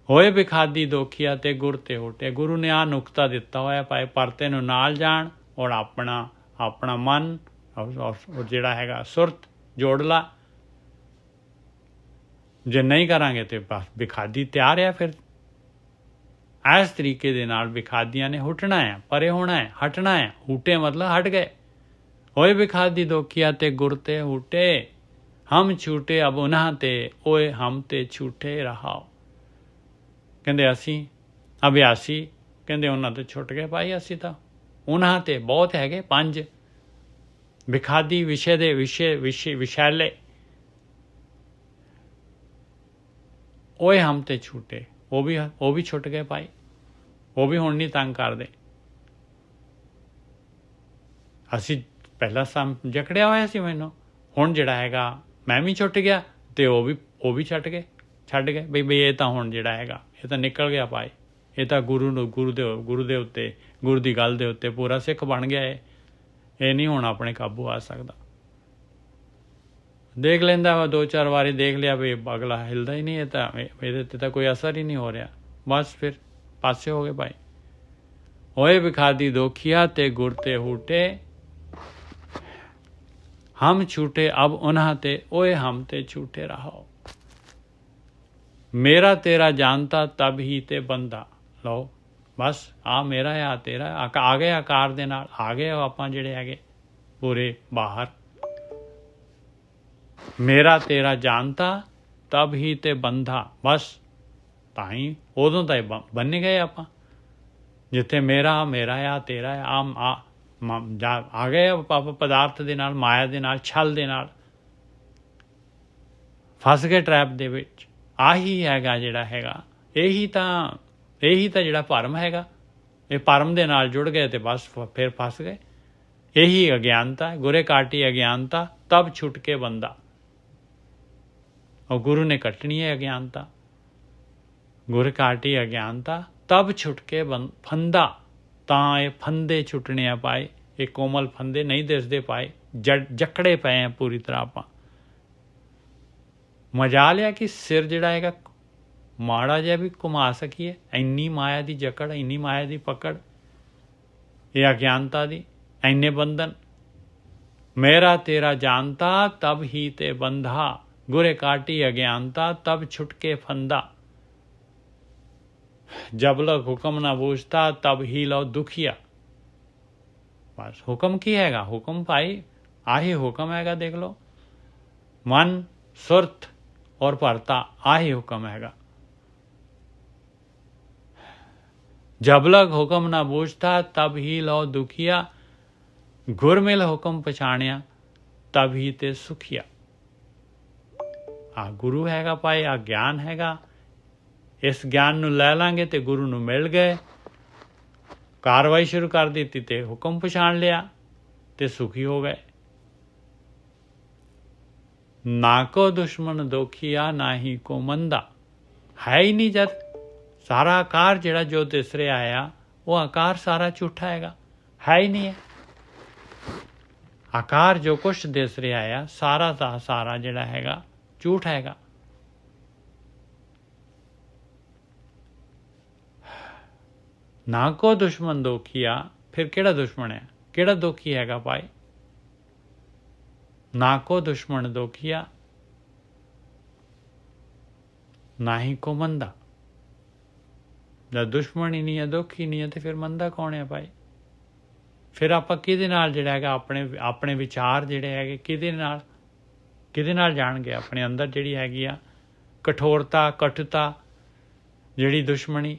ਹੋਏ ਵਿਖਾਦੀ ਦੋਖੀਆ ਤੇ ਗੁਰ ਤੇ ਹੋਟੇ। ਗੁਰੂ ਨੇ ਆਹ ਨੁਕਤਾ ਦਿੱਤਾ ਹੋਇਆ, ਭਾਵੇਂ ਭਰਤੇ ਨੂੰ ਨਾਲ ਜਾਣ ਔਰ ਆਪਣਾ ਮਨ ਔਰ ਜਿਹੜਾ ਹੈਗਾ ਸੁਰਤ ਜੋੜ ਲਾ। ਜੇ ਨਹੀਂ ਕਰਾਂਗੇ ਤਾਂ ਬਸ ਵਿਖਾਦੀ ਤਿਆਰ ਆ। ਫਿਰ ਇਸ ਤਰੀਕੇ ਦੇ ਨਾਲ ਵਿਖਾਦੀਆਂ ਨੇ ਹੁਟਣਾ ਹੈ, ਪਰੇ ਹੋਣਾ ਹੈ, ਹਟਣਾ ਹੈ। ਹੂਟੇ ਮਤਲਬ ਹਟ ਗਏ। ਹੋਏ ਵਿਖਾਦੀ ਦੋਖੀਆ ਤੇ ਗੁਰ ਤੇ ਹੂਟੇ, ਹਮ ਛੂਟੇ ਅਬ ਉਹਨਾਂ ਤੇ, ਓਏ ਹਮ ਤੇ ਛੂਟੇ ਰਹਾਓ। ਕਹਿੰਦੇ ਅਸੀਂ ਅਭਿਆਸੀ, ਕਹਿੰਦੇ ਉਹਨਾਂ ਤੋਂ ਛੁੱਟ ਗਏ ਭਾਈ ਅਸੀਂ ਤਾਂ। ਉਹਨਾਂ ਤੇ ਬਹੁਤ ਹੈਗੇ 5 ਵਿਖਾਦੀ ਵਿਸ਼ੇ ਦੇ ਵਿਸ਼ੈਲੇ। ਓਏ ਹਮ ਤੇ ਛੂਟੇ, ਉਹ ਵੀ ਛੁੱਟ ਗਏ ਭਾਈ। ਉਹ ਵੀ ਹੁਣ ਨਹੀਂ ਤੰਗ ਕਰਦੇ। ਅਸੀਂ ਪਹਿਲਾਂ ਜਕੜਿਆ ਹੋਇਆ ਸੀ ਮੈਨੂੰ, ਹੁਣ ਜਿਹੜਾ ਹੈਗਾ ਮੈਂ ਵੀ ਛੁੱਟ ਗਿਆ ਅਤੇ ਉਹ ਵੀ ਛੱਡ ਗਏ ਬਈ ਇਹ ਤਾਂ ਹੁਣ ਜਿਹੜਾ ਹੈਗਾ ਇਹ ਤਾਂ ਨਿਕਲ ਗਿਆ ਭਾਈ। ਇਹ ਤਾਂ ਗੁਰੂ ਦੇ ਉੱਤੇ, ਗੁਰੂ ਦੀ ਗੱਲ ਦੇ ਉੱਤੇ ਪੂਰਾ ਸਿੱਖ ਬਣ ਗਿਆ। ਇਹ ਨਹੀਂ ਹੁਣ ਆਪਣੇ ਕਾਬੂ ਆ ਸਕਦਾ। ਦੇਖ ਲੈਂਦਾ ਵਾ 2-4 ਵਾਰੀ ਦੇਖ ਲਿਆ ਵੀ ਅਗਲਾ ਹਿਲਦਾ ਹੀ ਨਹੀਂ, ਇਹ ਤਾਂ ਇਹਦੇ 'ਤੇ ਤਾਂ ਕੋਈ ਅਸਰ ਹੀ ਨਹੀਂ ਹੋ ਰਿਹਾ। ਬਸ ਫਿਰ ਪਾਸੇ ਹੋ ਗਏ ਭਾਈ। ਹੋਏ ਵਿਖਾਦੀ ਦੋਖੀਆ ਤੇ ਗੁਰ ਤੇ ਹੂਟੇ, ਹਮ ਛੂਟੇ ਅਬ ਉਹਨਾਂ ਤੇ, ਓਏ ਹਮ ਤੇ ਛੂਟੇ ਰਹਾਓ। ਮੇਰਾ ਤੇਰਾ ਜਾਣਤਾ ਤਬ ਹੀ ਤੇ ਬੰਦਾ। ਲਓ ਬਸ ਆ ਮੇਰਾ ਆ ਤੇਰਾ ਆ ਗਏ ਆਕਾਰ ਦੇ ਨਾਲ ਆ ਗਏ ਆਪਾਂ ਜਿਹੜੇ ਹੈਗੇ ਪੂਰੇ ਬਾਹਰ। ਮੇਰਾ ਤੇਰਾ ਜਾਣਤਾ ਤਬ ਹੀ ਤੇ ਬੰਦਾ। ਬਸ ਤਾਂ ਹੀ ਉਦੋਂ ਤਾਂ ਬਣ ਗਏ ਆਪਾਂ, ਜਿੱਥੇ ਮੇਰਾ ਆ ਤੇਰਾ ਆ ਗਏ ਆਪਾਂ ਪਦਾਰਥ ਦੇ ਨਾਲ, ਮਾਇਆ ਦੇ ਨਾਲ, ਛਲ ਦੇ ਨਾਲ ਫਸ ਗਏ ਟਰੈਪ ਦੇ ਵਿੱਚ। ਆਹੀ ਹੈਗਾ ਜਿਹੜਾ ਹੈਗਾ, ਇਹੀ ਤਾਂ ਜਿਹੜਾ ਭਰਮ ਹੈਗਾ। ਇਹ ਭਰਮ ਦੇ ਨਾਲ ਜੁੜ ਗਏ ਅਤੇ ਬਸ ਫਿਰ ਫਸ ਗਏ। ਇਹੀ ਅਗਿਆਨਤਾ, ਗੁਰੇ ਕਾਟੀ ਅਗਿਆਨਤਾ ਤਬ ਛੁੱਟ ਕੇ ਬੰਦਾ। ਉਹ ਗੁਰੂ ਨੇ ਕੱਟਣੀ ਹੈ ਅਗਿਆਨਤਾ। ਗੁਰ ਕਾਟੀ ਅਗਿਆਨਤਾ ਤਬ ਛੁੱਟ ਕੇ ਫੰਦਾ। ਤਾਂ ਇਹ ਫੰਦੇ ਛੁੱਟਣੇ ਆ ਪਾਏ। ਇਹ ਕੋਮਲ ਫੰਦੇ ਨਹੀਂ ਦਿਸਦੇ ਪਾਏ, ਜਕੜੇ ਪਏ ਆ ਪੂਰੀ ਤਰ੍ਹਾਂ ਆਪਾਂ। ਮਜਾ ਲਿਆ ਕਿ ਸਿਰ ਜਿਹੜਾ ਹੈਗਾ ਮਾੜਾ ਜਿਹਾ ਵੀ ਘੁਮਾ ਸਕੀਏ। ਇੰਨੀ ਮਾਇਆ ਦੀ ਜਕੜ, ਇੰਨੀ ਮਾਇਆ ਦੀ ਪਕੜ, ਇਹ ਅਗਿਆਨਤਾ ਦੀ, ਇੰਨੇ ਬੰਧਨ। ਮੇਰਾ ਤੇਰਾ ਜਾਣਤਾ ਤਬ ਹੀ ਤੇ ਬੰਧਾ, ਗੁਰੇ ਕਾਟੀ ਅਗਿਆਨਤਾ ਤਬ ਛੁੱਟ ਕੇ ਫੰਦਾ। ਜਬ ਲਗ ਹੁਕਮ ਨਾ ਬੂਝਤਾ ਤਬ ਹੀ ਲਓ ਦੁਖੀਆ। ਬਸ ਹੁਕਮ ਕੀ ਹੈਗਾ? ਹੁਕਮ ਭਾਈ ਆਹੀ ਹੁਕਮ ਹੈਗਾ। ਦੇਖ ਲਓ ਮਨ, ਸੁਰਤ ਔਰ ਭਰਤਾ, ਆਹੀ ਹੁਕਮ ਹੈਗਾ। ਜਬ ਲਗ ਹੁਕਮ ਨਾ ਬੂਝਤਾ ਤਬ ਹੀ ਲਓ ਦੁਖੀਆ, ਗੁਰਮਿਲ ਹੁਕਮ ਪਛਾਣਿਆ ਤਬ ਹੀ ਤੇ ਸੁਖੀਆ। ਆ ਗੁਰੂ ਹੈਗਾ ਭਾਈ, ਆ ਗਿਆਨ ਹੈਗਾ। ਇਸ ਗਿਆਨ ਨੂੰ ਲੈ ਲਾਂਗੇ ਤੇ ਗੁਰੂ ਨੂੰ ਮਿਲ ਗਏ, ਕਾਰਵਾਈ ਸ਼ੁਰੂ ਕਰ ਦਿੱਤੀ ਤੇ ਹੁਕਮ ਪਛਾਣ ਲਿਆ ਤੇ ਸੁਖੀ ਹੋ ਗਏ। ना को दुश्मन दोखिया ना ही को मंदा। है ही नहीं जद सारा आकार जिहड़ा जो दिस रहा आ वो आकार सारा झूठा हैगा, है ही नहीं है। आकार जो कुछ दिस रहा आ सारा का सारा जिहड़ा हैगा झूठ हैगा। ना को दुश्मन दोखिया, फिर केड़ा दुश्मन है, केड़ा दोखी हैगा भाई। ना को दुश्मन दोखिया ना ही को मंदा। जब दुश्मन ही नहीं है, दुख ही नहीं है, तो फिर मंदा कौन है भाई। फिर आप किहदे नाल जिहड़ा हैगा अपने अपने विचार जिहड़े हैगे किहदे नाल जाणगे। अपने अंदर जिहड़ी हैगी आ कठोरता कटुता जिहड़ी दुश्मनी,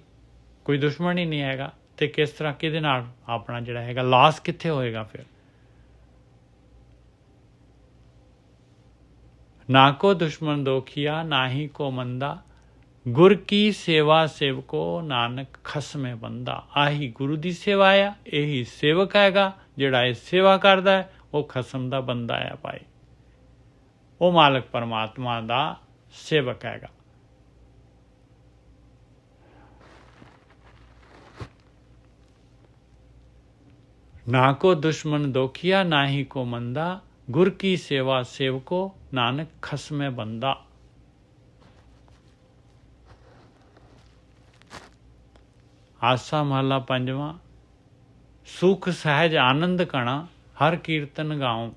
कोई दुश्मन ही नहीं हैगा, तो किस तरह किहदे नाल अपना जिहड़ा हैगा लॉस कित्थे होएगा। फिर ना को दुश्मन दोखिया ना ही को मंदा, गुर की सेवा सेवको नानक खसमे बंदा। आही गुरु की सेवा आ, यही सेवक हैगा जिहड़ा ये सेवा करदा है, वो खसम दा बंदा है भाई। वो मालक परमात्मा दा सेवक हैगा। ना को दुश्मन दोखिया ना ही को मंदा, गुर की सेवा सेवको नानक खसमे बंदा। आसा महला पंजवां। सुख सहज आनंद कणा हर कीर्तन गाऊं।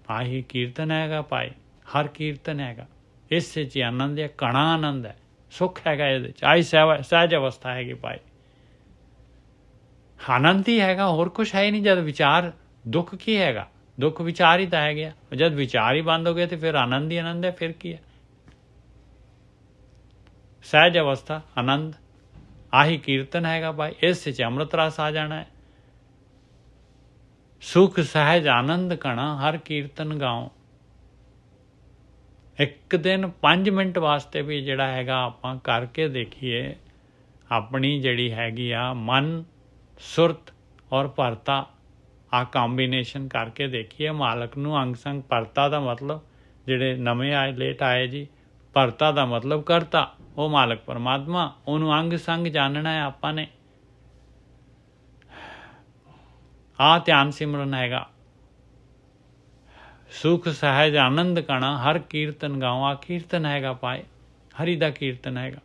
आही कीर्तन हैगा भाई, हर कीर्तन हैगा, इस च आनंद है, कणा आनंद है, सुख हैगा ये, आई सहज अवस्था हैगी भाई। आनंद ही हैगा, होर कुछ है ही नहीं। जब विचार दुख की हैगा, दुख विचार ही तो है गया। जब विचार ही बंद हो गए तो फिर आनंद ही आनंद है, फिर की है। सहज अवस्था आनंद, आही कीर्तन हैगा भाई, इस च अमृत रस आ जाना है। सुख सहज आनंद कणा हर कीर्तन गाओ। एक दिन 5 मिनट वास्ते भी जिहड़ा हैगा आपां करके देखिए, अपनी जिहड़ी हैगी आ मन सुरत और भरता आ कॉम्बीनेशन करके देखिए। मालक नूं अंग संग भरता दा मतलब जिहड़े नਵੇਂ आए लेट आए जी, भरता दा मतलब करता, वो मालक परमात्मा, उन्होंने अंग संग जानना है आपां ने। आ ध्यान सिमरन हैगा। सुख सहज आनंद कणा हर कीर्तन गाओ। आ कीर्तन हैगा भाई, हरि दा कीर्तन हैगा।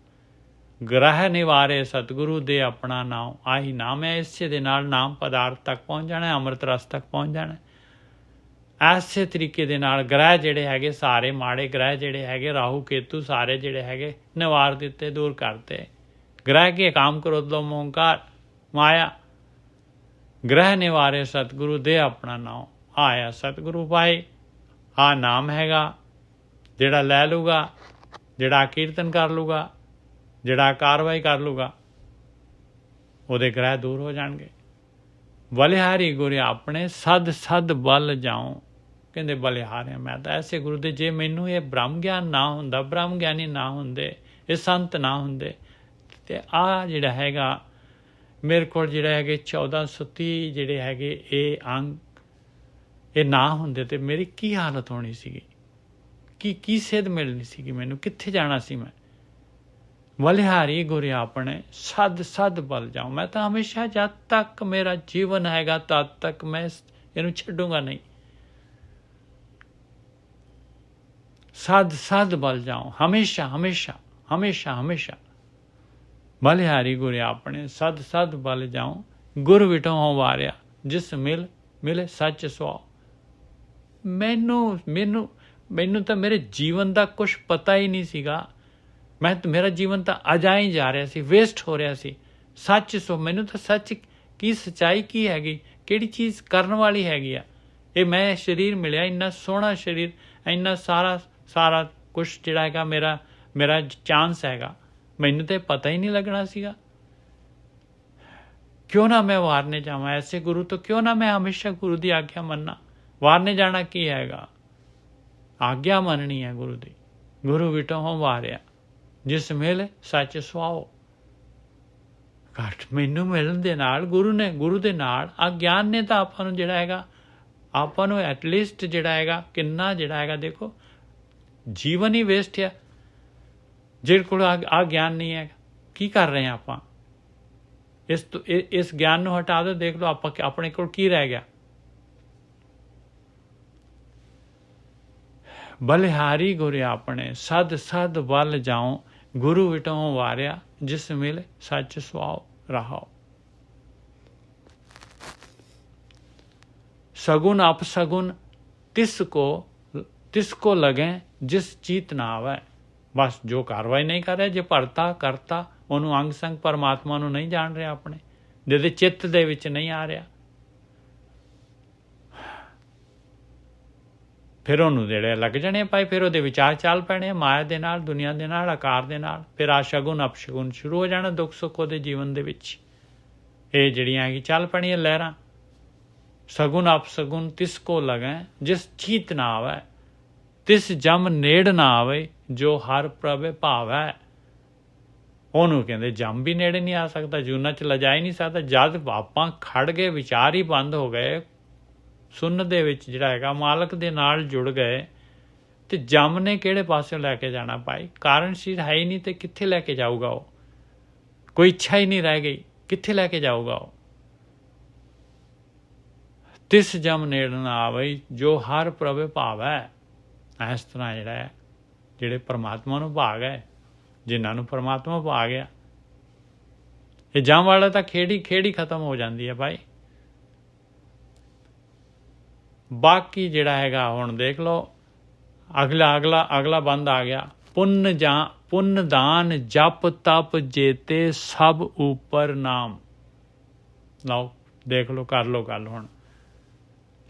ग्रह निवारे सतगुरु दे अपना नाम। आही नाम है, इसे दे नाल नाम पदार्थ तक पहुँच जाना है, अमृत रस तक पहुँच जाना है। ऐसे तरीके दे नाल ग्रह जिहड़े हैगे सारे माड़े ग्रह जिहड़े हैगे राहु केतु सारे जिहड़े हैगे निवार दिते, दूर करते। ग्रह के काम क्रोध लोभ मोहंकार माया, ग्रह निवारे सतगुरु दे अपना नाम। आया सतगुरु भाई, आ नाम हैगा जिहड़ा लै लूगा, जिहड़ा कीर्तन कर लूगा, जिहड़ा कार्रवाई कर लूगा, ਉਹਦੇ ग्रह दूर हो जाएंगे। बलिहारी गुरु अपने सद सद बल जाऊं। कहते बलिहारिया मैं तो ऐसे गुरु दे, जे मैनू ये ब्रह्म ज्ञान ना हुंदा, ब्रह्म ज्ञानी ना हुंदे, ये संत ना हुंदे, ते आ जिहड़ा हैगा मेरे को जिहड़ा हैगे 1430 जिहड़े हैगे ये अंग ये ना हुंदे ते मेरी की हालत होनी सीगी, की सेध मिलनी सीगी, मैनू कित्थे जाना सी मैं। बलिहारी गुरु अपने सद सद बल जाऊं। मैं तो हमेशा जब तक मेरा जीवन हैगा तद तक मैं इनू छड्डूंगा नहीं। सद सद बल जाऊं, हमेशा हमेशा हमेशा हमेशा। बलिहारी गुरु अपने सद सद बल जाऊं। गुर विटो हो वारिया जिस मिल मिले सच सुआओ। मैनू मैनू मैनू तो मेरे जीवन का कुछ पता ही नहीं सीगा। मैं तो मेरा जीवन तो अजा ही जा रहा सी, वेस्ट हो रहा सी। सच सो मैनू तो सच की सच्चाई की हैगी, किहड़ी चीज़ करन वाली हैगी आ। ये मैं शरीर मिलिया, इन्ना सोहना शरीर, इन्ना सारा सारा कुछ जिहड़ा हैगा मेरा मेरा चांस हैगा, मैनू तो पता ही नहीं लगना सीगा। क्यों ना मैं वारने जावां ऐसे गुरु तो, क्यों ना मैं हमेशा गुरु की आज्ञा मनना। वारने जाना की हैगा, आज्ञा मननी है गुरु की। गुरु विटो हो वारिया जिस मिल सच सुआओ। घट मैनू मिलन दे नाल गुरु ने, गुरु दे नाल आ ज्ञान ने तो आपां नूं जिहड़ा हैगा आपां नूं एटलीस्ट जिहड़ा हैगा किन्ना जिहड़ा हैगा देखो ਜੀਵਨ ਹੀ ਵੇਸਟ ਆ ਜਿਹਦੇ ਕੋਲ ਆ ਗਿਆਨ ਨਹੀਂ ਹੈ। ਕੀ ਕਰ ਰਹੇ ਹਾਂ ਆਪਾਂ? ਇਸ ਗਿਆਨ ਨੂੰ ਹਟਾ ਦਿਓ, ਦੇਖ ਲਓ ਆਪਾਂ ਆਪਣੇ ਕੋਲ ਕੀ ਰਹਿ ਗਿਆ। ਬਲਿਹਾਰੀ ਗੁਰ ਆਪਣੇ ਸਦ ਸਦ ਵੱਲ ਜਾਓ, ਗੁਰੂ ਵਿਟੋਂ ਵਾਰਿਆ ਜਿਸ ਮਿਲ ਸੱਚ ਸੁਆਓ ਰਹਾਓ। सगुन अपसगुन तिसको लगे जिस चीत ना आवे। बस जो कार्रवाई नहीं कर रहा, जे भरता करता ਉਹਨੂੰ ਅੰਗ ਸੰਗ ਪਰਮਾਤਮਾ ਨੂੰ ਨਹੀਂ ਜਾਣ ਰਿਹਾ, ਆਪਣੇ ਜਿਹਦੇ ਚਿੱਤ ਦੇ ਵਿੱਚ ਨਹੀਂ ਆ ਰਿਹਾ, ਫਿਰ ਉਹਨੂੰ ਜਿਹੜੇ ਲੱਗ ਜਾਣੇ ਭਾਈ, ਫਿਰ ਉਹਦੇ ਵਿਚਾਰ ਚੱਲ ਪੈਣੇ ਮਾਇਆ ਦੇ ਨਾਲ, ਦੁਨੀਆ ਦੇ ਨਾਲ, ਆਕਾਰ ਦੇ ਨਾਲ। ਫਿਰ ਆ ਸ਼ਗੁਨ ਅਪਸ਼ਗੁਨ ਸ਼ੁਰੂ ਹੋ ਜਾਣਾ, ਦੁੱਖ ਸੁੱਖ ਉਹਦੇ ਜੀਵਨ ਦੇ ਵਿੱਚ। ਇਹ ਜਿਹੜੀਆਂ ਹੈਗੀ ਚੱਲ ਪੈਣੀਆਂ ਲਹਿਰਾਂ। सगुन अपसगुन तिसको लगै जिस चीत ना आवे, तिस जम नेड़ ना आवे जो हर प्रभे भावै। ਉਹਨੂੰ ਕਹਿੰਦੇ ਜਮ ਵੀ ਨੇੜੇ ਨਹੀਂ ਆ ਸਕਦਾ, ਜੂਨਾਂ 'ਚ ਲਿਜਾ ਹੀ ਨਹੀਂ ਸਕਦਾ। ਜਦ ਆਪਾਂ ਖੜ ਗਏ, ਵਿਚਾਰ ਹੀ ਬੰਦ ਹੋ ਗਏ, ਸੁਣਨ ਦੇ ਵਿੱਚ ਜਿਹੜਾ ਹੈਗਾ ਮਾਲਕ ਦੇ ਨਾਲ ਜੁੜ ਗਏ, ਤੇ ਜਮ ਨੇ ਕਿਹੜੇ ਪਾਸਿਓਂ ਲੈ ਕੇ ਜਾਣਾ ਭਾਈ? ਕਾਰਨਸ਼ੀਲ ਹੈ ਹੀ ਨਹੀਂ, ਤੇ ਕਿੱਥੇ ਲੈ ਕੇ ਜਾਊਗਾ ਉਹ? ਕੋਈ ਇੱਛਾ ਹੀ ਨਹੀਂ ਰਹਿ ਗਈ, ਕਿੱਥੇ ਲੈ ਕੇ ਜਾਊਗਾ ਉਹ? ਤਿਸ ਜਮ ਨੇੜ ਨਾ ਆਵੇ ਜੋ ਹਰ ਪ੍ਰਭ ਭਾਵੈ। ਇਸ ਤਰ੍ਹਾਂ ਜਿਹੜਾ ਹੈ, ਜਿਹੜੇ ਪਰਮਾਤਮਾ ਨੂੰ ਭਾਗ ਹੈ, ਜਿਨ੍ਹਾਂ ਨੂੰ ਪਰਮਾਤਮਾ ਭਾ ਗਿਆ, ਇਹ ਜਮ ਵਾਲਾ ਤਾਂ ਖੇੜੀ ਖਤਮ ਹੋ ਜਾਂਦੀ ਹੈ ਭਾਈ। ਬਾਕੀ ਜਿਹੜਾ ਹੈਗਾ ਹੁਣ ਦੇਖ ਲਓ, ਅਗਲਾ ਬੰਦ ਆ ਗਿਆ। ਪੁੰਨ ਦਾਨ ਜਪ ਤਪ ਜੇਤੇ ਸਭ ਉਪਰ ਨਾਮ। ਲਓ ਦੇਖ ਲਓ, ਕਰ ਲਓ ਗੱਲ ਹੁਣ।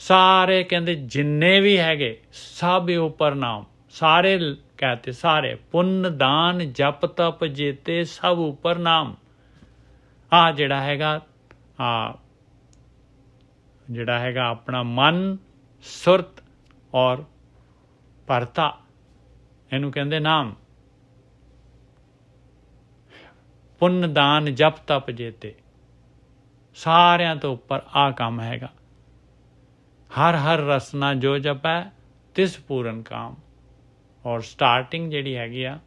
ਸਾਰੇ ਕਹਿੰਦੇ ਜਿੰਨੇ ਵੀ ਹੈਗੇ ਸਭ ਉਪਰ ਨਾਮ, ਸਾਰੇ ਕਹਤੇ ਸਾਰੇ ਪੁੰਨ ਦਾਨ ਜਪ ਤਪ ਜੇਤੇ ਸਭ ਉਪਰ ਨਾਮ। ਆ ਜਿਹੜਾ ਹੈਗਾ ਆਪਣਾ ਮਨ, ਸੁਰਤ ਔਰ ਭਰਤਾ, ਇਹਨੂੰ ਕਹਿੰਦੇ ਨਾਮ। ਪੁੰਨ ਦਾਨ ਜਪ ਤਪ ਜੇਤੇ, ਸਾਰਿਆਂ ਤੋਂ ਉੱਪਰ ਆ ਕੰਮ ਹੈਗਾ। ਹਰ ਹਰ ਰਸਨਾ ਜੋ ਜਪੈ ਤਿਸ ਪੂਰਨ ਕਾਮ। ਔਰ ਸਟਾਰਟਿੰਗ ਜਿਹੜੀ ਹੈਗੀ ਆ,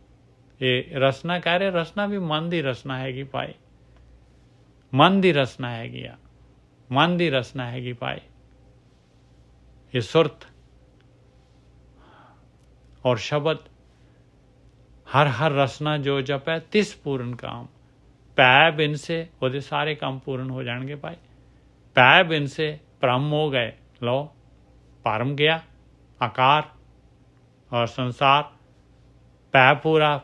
ਇਹ ਰਸਨਾ ਕਹਿ ਰਹੇ, ਰਸਨਾ ਵੀ ਮਨ ਦੀ ਰਸਨਾ ਹੈਗੀ ਭਾਈ, ਮਨ ਦੀ ਰਸਨਾ ਹੈਗੀ ਆ, ਮਨ ਦੀ ਰਸਨਾ ਹੈਗੀ ਭਾਈ। ਇਹ ਸੁਰਤ ਔਰ ਸ਼ਬਦ, ਹਰ ਹਰ ਰਸਨਾ ਜੋ ਜਪੈ ਤਿਸ ਪੂਰਨ ਕਾਮ। ਭੈ ਬਿਨ ਸੇ ਉਹਦੇ ਸਾਰੇ ਕੰਮ ਪੂਰਨ ਹੋ ਜਾਣਗੇ ਭਾਈ। ਭੈ ਬਿਨ ਸੇ ਭ੍ਰਮ ਹੋ ਗਏ। ਲਓ ਭਰਮ ਗਿਆ, ਆਕਾਰ ਔਰ ਸੰਸਾਰ, ਭੈ ਪੂਰਾ,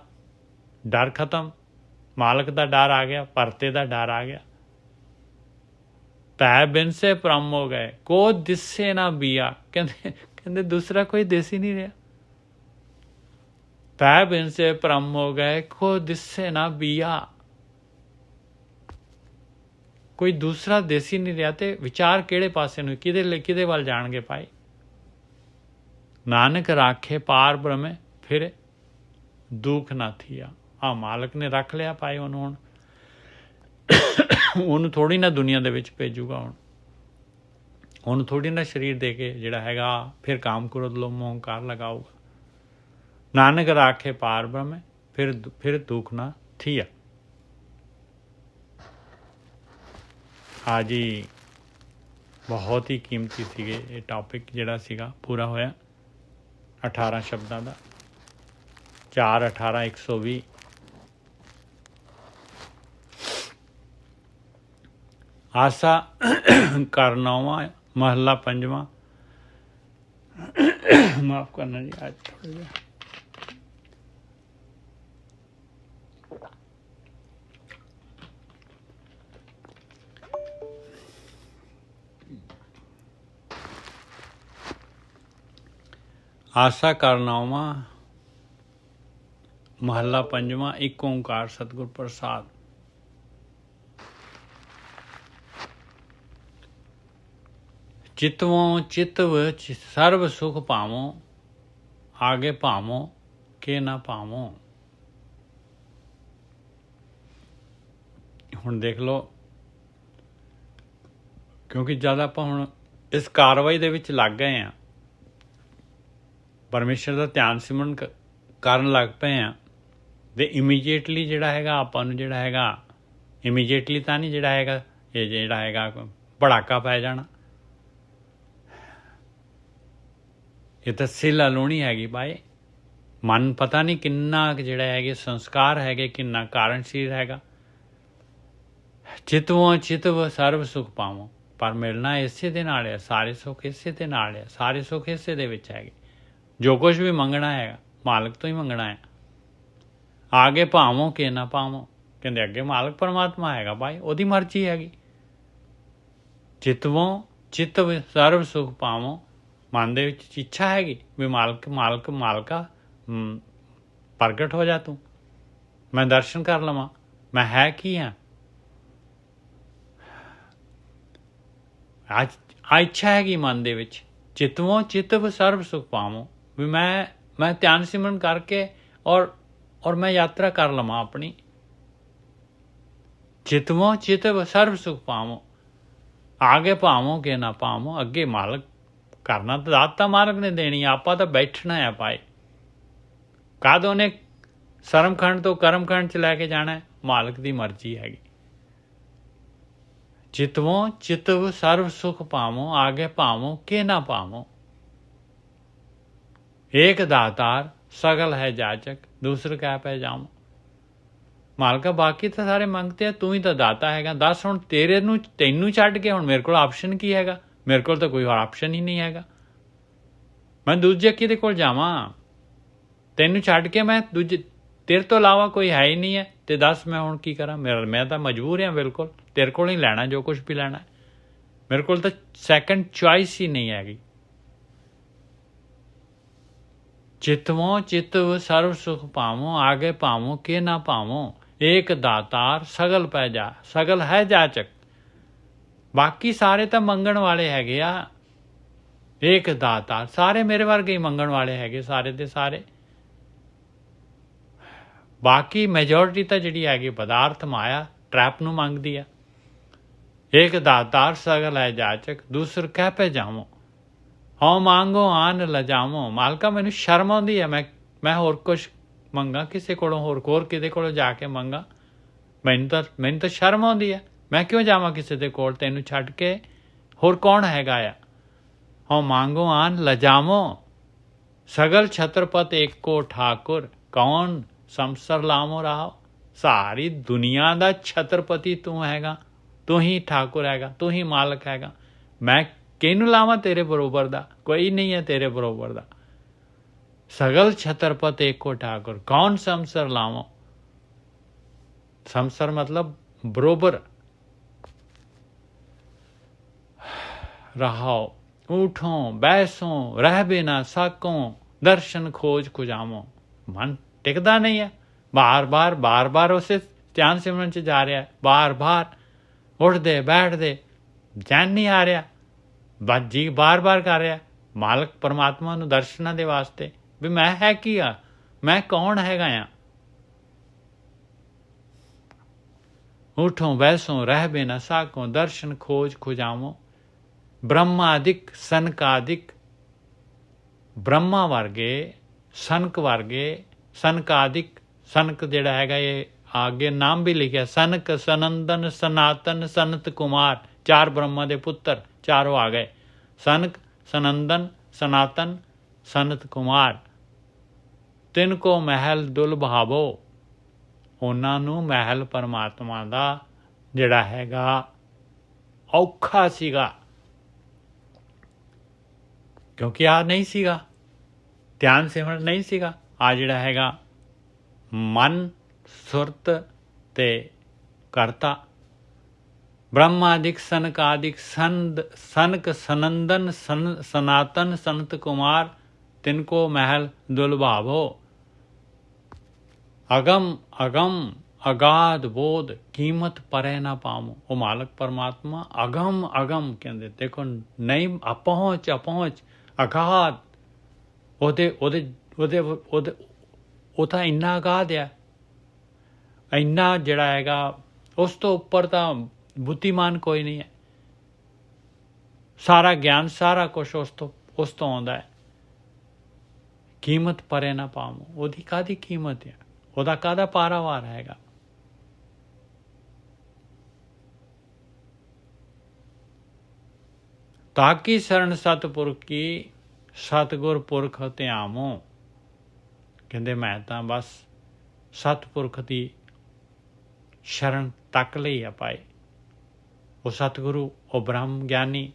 ਡਰ ਖਤਮ, ਮਾਲਕ ਦਾ ਡਰ ਆ ਗਿਆ, ਭਰਤੇ ਦਾ ਡਰ ਆ ਗਿਆ। ਭੈ ਬਿਨ ਸੇ ਭ੍ਰਮ ਹੋ ਗਏ, ਕੋ ਦਿਸੇ ਨਾ ਬੀਆ। ਕਹਿੰਦੇ ਦੂਸਰਾ ਕੋਈ ਦਿਸ ਹੀ ਨਹੀਂ ਰਿਹਾ। ਭੈ ਬਿਨ ਸੇ ਭ੍ਰਮ ਹੋ ਗਏ, ਕੋ ਦਿਸੇ ਨਾ ਬੀਆ। ਕੋਈ ਦੂਸਰਾ ਦਿਸ ਹੀ ਨਹੀਂ ਰਿਹਾ, ਤੇ ਵਿਚਾਰ ਕਿਹੜੇ ਪਾਸੇ ਨੂੰ, ਕਿਹਦੇ ਵੱਲ ਜਾਣਗੇ ਭਾਈ? ਨਾਨਕ ਰਾਖੇ ਪਾਰ ਬ੍ਰਹਮੇ ਫਿਰ ਦੁੱਖ ਨਾ ਥੀਆ। ਆ ਮਾਲਕ ਨੇ ਰੱਖ ਲਿਆ ਭਾਈ ਉਹਨੂੰ। ਹੁਣ ਉਹਨੂੰ ਥੋੜ੍ਹੀ ਨਾ ਦੁਨੀਆ ਦੇ ਵਿੱਚ ਭੇਜੂਗਾ, ਉਹਨੂੰ ਥੋੜ੍ਹੀ ਨਾ ਸਰੀਰ ਦੇ ਕੇ ਜਿਹੜਾ ਹੈਗਾ ਫਿਰ ਕਾਮ ਕ੍ਰੋਧ ਲੋਭ ਮੋਹ ਹੰਕਾਰ ਲਗਾਊਗਾ। ਨਾਨਕ ਰਾਖੇ ਪਾਰ ਬ੍ਰਹਮੇ ਫਿਰ ਦੁੱਖ ਨਾ ਥੀਆ। आज ही बहुत ही कीमती ਸੀਗੇ। ਇਹ ਟੌਪਿਕ ਜਿਹੜਾ ਸੀਗਾ ਪੂਰਾ ਹੋਇਆ 18 ਸ਼ਬਦਾਂ ਦਾ। 4 18 120। ਆਸਾ ਕਰਨਾਵਾਂ ਮਹੱਲਾ ਪੰਜਵਾਂ। ਮਾਫ ਕਰਨਾ ਜੀ, ਅੱਜ ਥੋੜ੍ਹਾ ਜਿਹਾ ਆਸਾ ਕਰਨਾਵਾਂ ਮਹੱਲਾ ਪੰਜਵਾਂ। ਇੱਕ ਓਂਕਾਰ ਸਤਿਗੁਰ ਪ੍ਰਸਾਦ। ਚਿਤਵੋਂ ਚਿਤਵ ਸਰਬ ਸੁਖ ਪਾਵੋਂ, ਆਗੇ ਭਾਵੋਂ ਕਿ ਨਾ ਪਾਵੋਂ। ਹੁਣ ਦੇਖ ਲਓ, ਕਿਉਂਕਿ ਜਦ ਆਪਾਂ ਹੁਣ ਇਸ ਕਾਰਵਾਈ ਦੇ ਵਿੱਚ ਲੱਗ ਗਏ ਹਾਂ, ਪਰਮੇਸ਼ਰ ਦਾ ਧਿਆਨ ਸਿਮਰਨ ਕਰਨ ਲੱਗ ਪਏ ਹਾਂ ਅਤੇ ਇਮੀਡੀਏਟਲੀ ਜਿਹੜਾ ਹੈਗਾ ਆਪਾਂ ਨੂੰ ਜਿਹੜਾ ਹੈਗਾ ਇਮੀਡੀਏਟਲੀ ਤਾਂ ਨਹੀਂ ਜਿਹੜਾ ਹੈਗਾ ਇਹ ਜਿਹੜਾ ਹੈਗਾ ਭੜਾਕਾ ਪੈ ਜਾਣਾ। ਇਹ ਤਾਂ ਸਿੱਲ ਅਲਾਉਣੀ ਹੈਗੀ ਬਾਈ। ਮਨ ਪਤਾ ਨਹੀਂ ਕਿੰਨਾ ਜਿਹੜਾ ਹੈਗੇ ਸੰਸਕਾਰ ਹੈਗੇ, ਕਿੰਨਾ ਕਾਰਨਸ਼ੀਲ ਹੈਗਾ। ਚਿਤਵੋਂ ਚਿਤਵ ਸਰਬ ਸੁਖ ਪਾਵੋ, ਪਰ ਮਿਲਣਾ ਇਸੇ ਦੇ ਨਾਲ ਹੈ, ਸਾਰੇ ਸੁੱਖ ਇਸੇ ਦੇ ਨਾਲ ਹੈ, ਸਾਰੇ ਸੁੱਖ ਇਸੇ ਦੇ ਵਿੱਚ ਹੈਗੇ। ਜੋ ਕੁਛ ਵੀ ਮੰਗਣਾ ਹੈਗਾ ਮਾਲਕ ਤੋਂ ਹੀ ਮੰਗਣਾ ਹੈ। ਆਗੇ ਭਾਵੋਂ ਕਿ ਨਾ ਪਾਵੋਂ, ਕਹਿੰਦੇ ਅੱਗੇ ਮਾਲਕ ਪਰਮਾਤਮਾ ਹੈਗਾ ਬਾਈ, ਉਹਦੀ ਮਰਜ਼ੀ ਹੈਗੀ। ਚਿਤਵੋਂ ਚਿਤਵ ਸਰਬ ਸੁਖ ਪਾਵੋਂ, ਮਨ ਦੇ ਵਿੱਚ ਇੱਛਾ ਹੈਗੀ ਵੀ ਮਾਲਕਾ ਪ੍ਰਗਟ ਹੋ ਜਾ, ਤੂੰ ਮੈਂ ਦਰਸ਼ਨ ਕਰ ਲਵਾਂ, ਮੈਂ ਹੈ ਕੀ ਹਾਂ। ਅੱਜ ਆ ਇੱਛਾ ਹੈਗੀ ਮਨ ਦੇ ਵਿੱਚ। ਚਿਤਵੋਂ ਚਿਤਵ ਸਰਬ ਸੁਖ ਪਾਵੋਂ, ਵੀ ਮੈਂ ਧਿਆਨ ਸਿਮਰਨ ਕਰਕੇ ਔਰ ਮੈਂ ਯਾਤਰਾ ਕਰ ਲਵਾਂ ਆਪਣੀ। ਚਿਤਵੋਂ ਚਿਤਵ ਸਰਬ ਸੁਖ ਪਾਵੋਂ, ਆਗੇ ਭਾਵੋਂ ਕਿ ਨਾ ਪਾਵੋਂ, ਅੱਗੇ ਮਾਲਕ ਕਰਨਾ ਤਾਂ ਦਾਤਾ ਮਾਲਕ ਨੇ ਦੇਣੀ, ਆਪਾਂ ਤਾਂ ਬੈਠਣਾ ਹੈ ਭਾਈ। ਕਦ ਉਹਨੇ ਸਰਮਖੰਡ ਤੋਂ ਕਰਮਖੰਡ 'ਚ ਲੈ ਕੇ ਜਾਣਾ, ਮਾਲਕ ਦੀ ਮਰਜ਼ੀ ਹੈਗੀ। ਚਿਤਵੋਂ ਚਿਤਵ ਸਰਬ ਸੁਖ ਪਾਵੋਂ, ਆਗੇ ਭਾਵੋਂ ਕਿ ਨਾ ਪਾਵੋਂ। ਏਕ ਦਾਤਾਰ ਸਗਲ ਹੈ ਜਾਚਕ, ਦੂਸਰ ਕਹਿ ਪੈ ਜਾਵਾਂ। ਮਾਲਕਾ ਬਾਕੀ ਤਾਂ ਸਾਰੇ ਮੰਗਤੇ ਆ, ਤੂੰ ਹੀ ਤਾਂ ਦਾਤਾ ਹੈਗਾ। ਦੱਸ ਹੁਣ ਤੈਨੂੰ ਛੱਡ ਕੇ ਹੁਣ ਮੇਰੇ ਕੋਲ ਆਪਸ਼ਨ ਕੀ ਹੈਗਾ? ਮੇਰੇ ਕੋਲ ਤਾਂ ਕੋਈ ਹੋਰ ਆਪਸ਼ਨ ਹੀ ਨਹੀਂ ਹੈਗਾ। ਮੈਂ ਦੂਜੇ ਕਿਹਦੇ ਕੋਲ ਜਾਵਾਂ? ਤੈਨੂੰ ਛੱਡ ਕੇ ਮੈਂ ਤੇਰੇ ਤੋਂ ਇਲਾਵਾ ਕੋਈ ਹੈ ਹੀ ਨਹੀਂ ਹੈ। ਅਤੇ ਦੱਸ ਮੈਂ ਹੁਣ ਕੀ ਕਰਾਂ? ਮੈਂ ਤਾਂ ਮਜਬੂਰ ਹਾਂ ਬਿਲਕੁਲ ਤੇਰੇ ਕੋਲ ਹੀ ਲੈਣਾ ਜੋ ਕੁਛ ਵੀ ਲੈਣਾ। ਮੇਰੇ ਕੋਲ ਤਾਂ ਸੈਕੰਡ ਚੋਇਸ ਹੀ ਨਹੀਂ ਹੈਗੀ। ਚਿਤਵੋਂ ਚਿਤਵ ਸਰਬ ਸੁਖ ਪਾਵੋਂ, ਆਗੇ ਭਾਵੋਂ ਕਿ ਨਾ ਭਾਵੋਂ। ਏਕ ਦਾਤਾਰ ਸਗਲ ਹੈ ਜਾਚਕ। ਬਾਕੀ ਸਾਰੇ ਤਾਂ ਮੰਗਣ ਵਾਲੇ ਹੈਗੇ ਆ। ਏਕ ਦਾਤਾਰ, ਸਾਰੇ ਮੇਰੇ ਵਰਗੇ ਹੀ ਮੰਗਣ ਵਾਲੇ ਹੈਗੇ, ਸਾਰੇ ਦੇ ਸਾਰੇ। ਬਾਕੀ ਮੈਜੋਰਿਟੀ ਤਾਂ ਜਿਹੜੀ ਹੈਗੀ ਪਦਾਰਥ ਮਾਇਆ ਟਰੈਪ ਨੂੰ ਮੰਗਦੀ ਆ। ਏਕ ਦਾਤਾਰ ਸਗਲ ਹੈ ਜਾਚਕ, ਦੂਸਰ ਕਹਿ ਪੈ ਜਾਵੋਂ। ਹਉ ਮੰਗੋ ਆਨ ਲਜਾਵੋਂ। ਮਾਲਕਾ ਮੈਨੂੰ ਸ਼ਰਮ ਆਉਂਦੀ ਹੈ, ਮੈਂ ਹੋਰ ਕੁਛ ਮੰਗਾ ਕਿਸੇ ਕੋਲੋਂ, ਹੋਰ ਕਿਹਦੇ ਕੋਲੋਂ ਜਾ ਕੇ ਮੰਗਾ। ਮੈਨੂੰ ਤਾਂ ਸ਼ਰਮ ਆਉਂਦੀ ਹੈ। ਮੈਂ ਕਿਉਂ ਜਾਵਾਂ ਕਿਸੇ ਦੇ ਕੋਲ ਤੈਨੂੰ ਛੱਡ ਕੇ? ਹੋਰ ਕੌਣ ਹੈਗਾ ਆ? ਹਉ ਮੰਗੋ ਆਨ ਲਜਾਵੋਂ, ਸਗਲ ਛਤਰਪਤ ਏਕੋ ਠਾਕੁਰ, ਕੌਣ ਸੰਸਰ ਲਾਵੋ ਰਾਹ। ਸਾਰੀ ਦੁਨੀਆ ਦਾ ਛਤਰਪਤੀ ਤੂੰ ਹੈਗਾ, ਤੂੰ ਹੀ ਠਾਕੁਰ ਹੈਗਾ, ਤੂੰ ਹੀ ਮਾਲਕ ਹੈਗਾ। ਮੈਂ ਕਿਹਨੂੰ ਲਾਵਾਂ ਤੇਰੇ ਬਰੋਬਰ ਦਾ? ਕੋਈ ਨਹੀਂ ਹੈ ਤੇਰੇ ਬਰੋਬਰ ਦਾ। ਸਗਲ ਛਤਰਪਤ ਏਕੋ ਠਾਕੁਰ, ਕੌਣ ਸੰਸਰ ਲਾਵੋ। ਸੰਸਰ ਮਤਲਬ ਬਰੋਬਰ। ਰਹਾਓ ਉਠੋਂ ਬੈਸੋਂ ਰਹਿ ਬਿਨਾ ਸਾਕੋਂ, ਦਰਸ਼ਨ ਖੋਜ ਖੁਜਾਵੋਂ। ਮਨ ਟਿਕਦਾ ਨਹੀਂ ਹੈ, ਬਾਰ-ਬਾਰ ਉਸੇ ਧਿਆਨ ਸਿਮਰਨ 'ਚ ਜਾ ਰਿਹਾ, ਬਾਰ-ਬਾਰ ਉੱਠਦੇ ਬੈਠਦੇ ਚੈਨ ਨਹੀਂ ਆ ਰਿਹਾ, ਜੀ ਬਾਰ-ਬਾਰ ਕਰ ਰਿਹਾ ਮਾਲਕ ਪਰਮਾਤਮਾ ਨੂੰ ਦਰਸ਼ਨਾਂ ਦੇ ਵਾਸਤੇ ਵੀ ਮੈਂ ਹੈ ਕੀ ਆ, ਮੈਂ ਕੌਣ ਹੈਗਾ ਆ। ਉਠੋਂ ਬੈਸੋਂ ਰਹਿ ਬਿਨਾ ਸਾਕੋਂ, ਦਰਸ਼ਨ ਖੋਜ ਖੁਜਾਵੋਂ। ਬ੍ਰਹਮਾਦਿਕ ਸਨਕਾਦਿਕ, ਬ੍ਰਹਮਾ ਵਰਗੇ ਸਨਕ ਵਰਗੇ, ਸਨਕਾਦਿਕ, ਸਨਕ ਜਿਹੜਾ ਹੈਗਾ ਇਹ ਅੱਗੇ ਨਾਮ ਵੀ ਲਿਖਿਆ, ਸਨਕ ਸਨੰਦਨ ਸਨਾਤਨ ਸਨਤ ਕੁਮਾਰ। 4 ਬ੍ਰਹਮਾ ਦੇ ਪੁੱਤਰ ਚਾਰੋਂ ਆ ਗਏ, ਸਨਕ ਸਨੰਦਨ ਸਨਾਤਨ ਸਨਤ ਕੁਮਾਰ। ਤਿੰਨ ਕੋ ਮਹਿਲ ਦੁਲਭਾਵੋ, ਉਹਨਾਂ ਨੂੰ ਮਹਿਲ ਪਰਮਾਤਮਾ ਦਾ ਜਿਹੜਾ ਹੈਗਾ ਔਖਾ ਸੀਗਾ, ਕਿਉਂਕਿ ਆ ਨਹੀਂ ਸੀਗਾ ਧਿਆਨ ਸਿਮਰਨ, ਨਹੀਂ ਸੀਗਾ ਆ ਜਿਹੜਾ ਹੈਗਾ ਮਨ ਸੁਰਤ ਤੇ ਕਰਤਾ। ਬ੍ਰਹਮਾਦਿਕ ਸਨਕਾਦਿਕ ਸਨਕ ਸਨੰਦਨ ਸਨਾਤਨ ਸੰਤ ਕੁਮਾਰ, ਤਿਨਕੋ ਮਹਿਲ ਦੁਲਭਾਵੋ। ਅਗਮ ਅਗਮ ਅਗਾਧ ਬੋਧ, ਕੀਮਤ ਪਰੇ ਨਾ ਪਾਵੋ। ਉਹ ਮਾਲਕ ਪਰਮਾਤਮਾ ਅਗਮ ਅਗਮ ਕਹਿੰਦੇ, ਦੇਖੋ ਨਹੀਂ ਅਪਹੁੰਚ ਅਗਾਧ, ਉਹ ਤਾਂ ਇੰਨਾ ਅਗਾਧ ਆ, ਇੰਨਾ ਜਿਹੜਾ ਹੈਗਾ ਉਸ ਤੋਂ ਉੱਪਰ ਤਾਂ ਬੁੱਧੀਮਾਨ ਕੋਈ ਨਹੀਂ ਹੈ। ਸਾਰਾ ਗਿਆਨ ਸਾਰਾ ਕੁਛ ਉਸ ਤੋਂ ਆਉਂਦਾ ਹੈ। ਕੀਮਤ ਪਰੇ ਨਾ ਪਾਵੋ। ਉਹਦੀ ਕਾਹਦੀ ਕੀਮਤ ਹੈ? ਉਹਦਾ ਕਾਹਦਾ ਪਾਰਾਵਾਰ ਹੈਗਾ? ਤਾਕੀ ਸ਼ਰਨ ਸਤਿਪੁਰਖ ਕੀ ਸਤਿਗੁਰ ਪੁਰਖ ਧਿਆਵੋ। ਕਹਿੰਦੇ ਮੈਂ ਤਾਂ ਬਸ ਸਤਿਪੁਰਖ ਦੀ ਸ਼ਰਨ ਤੱਕ ਲਈ ਆ ਪਾਏ। ਉਹ ਸਤਿਗੁਰੂ, ਉਹ ਬ੍ਰਹਮ ਗਿਆਨੀ,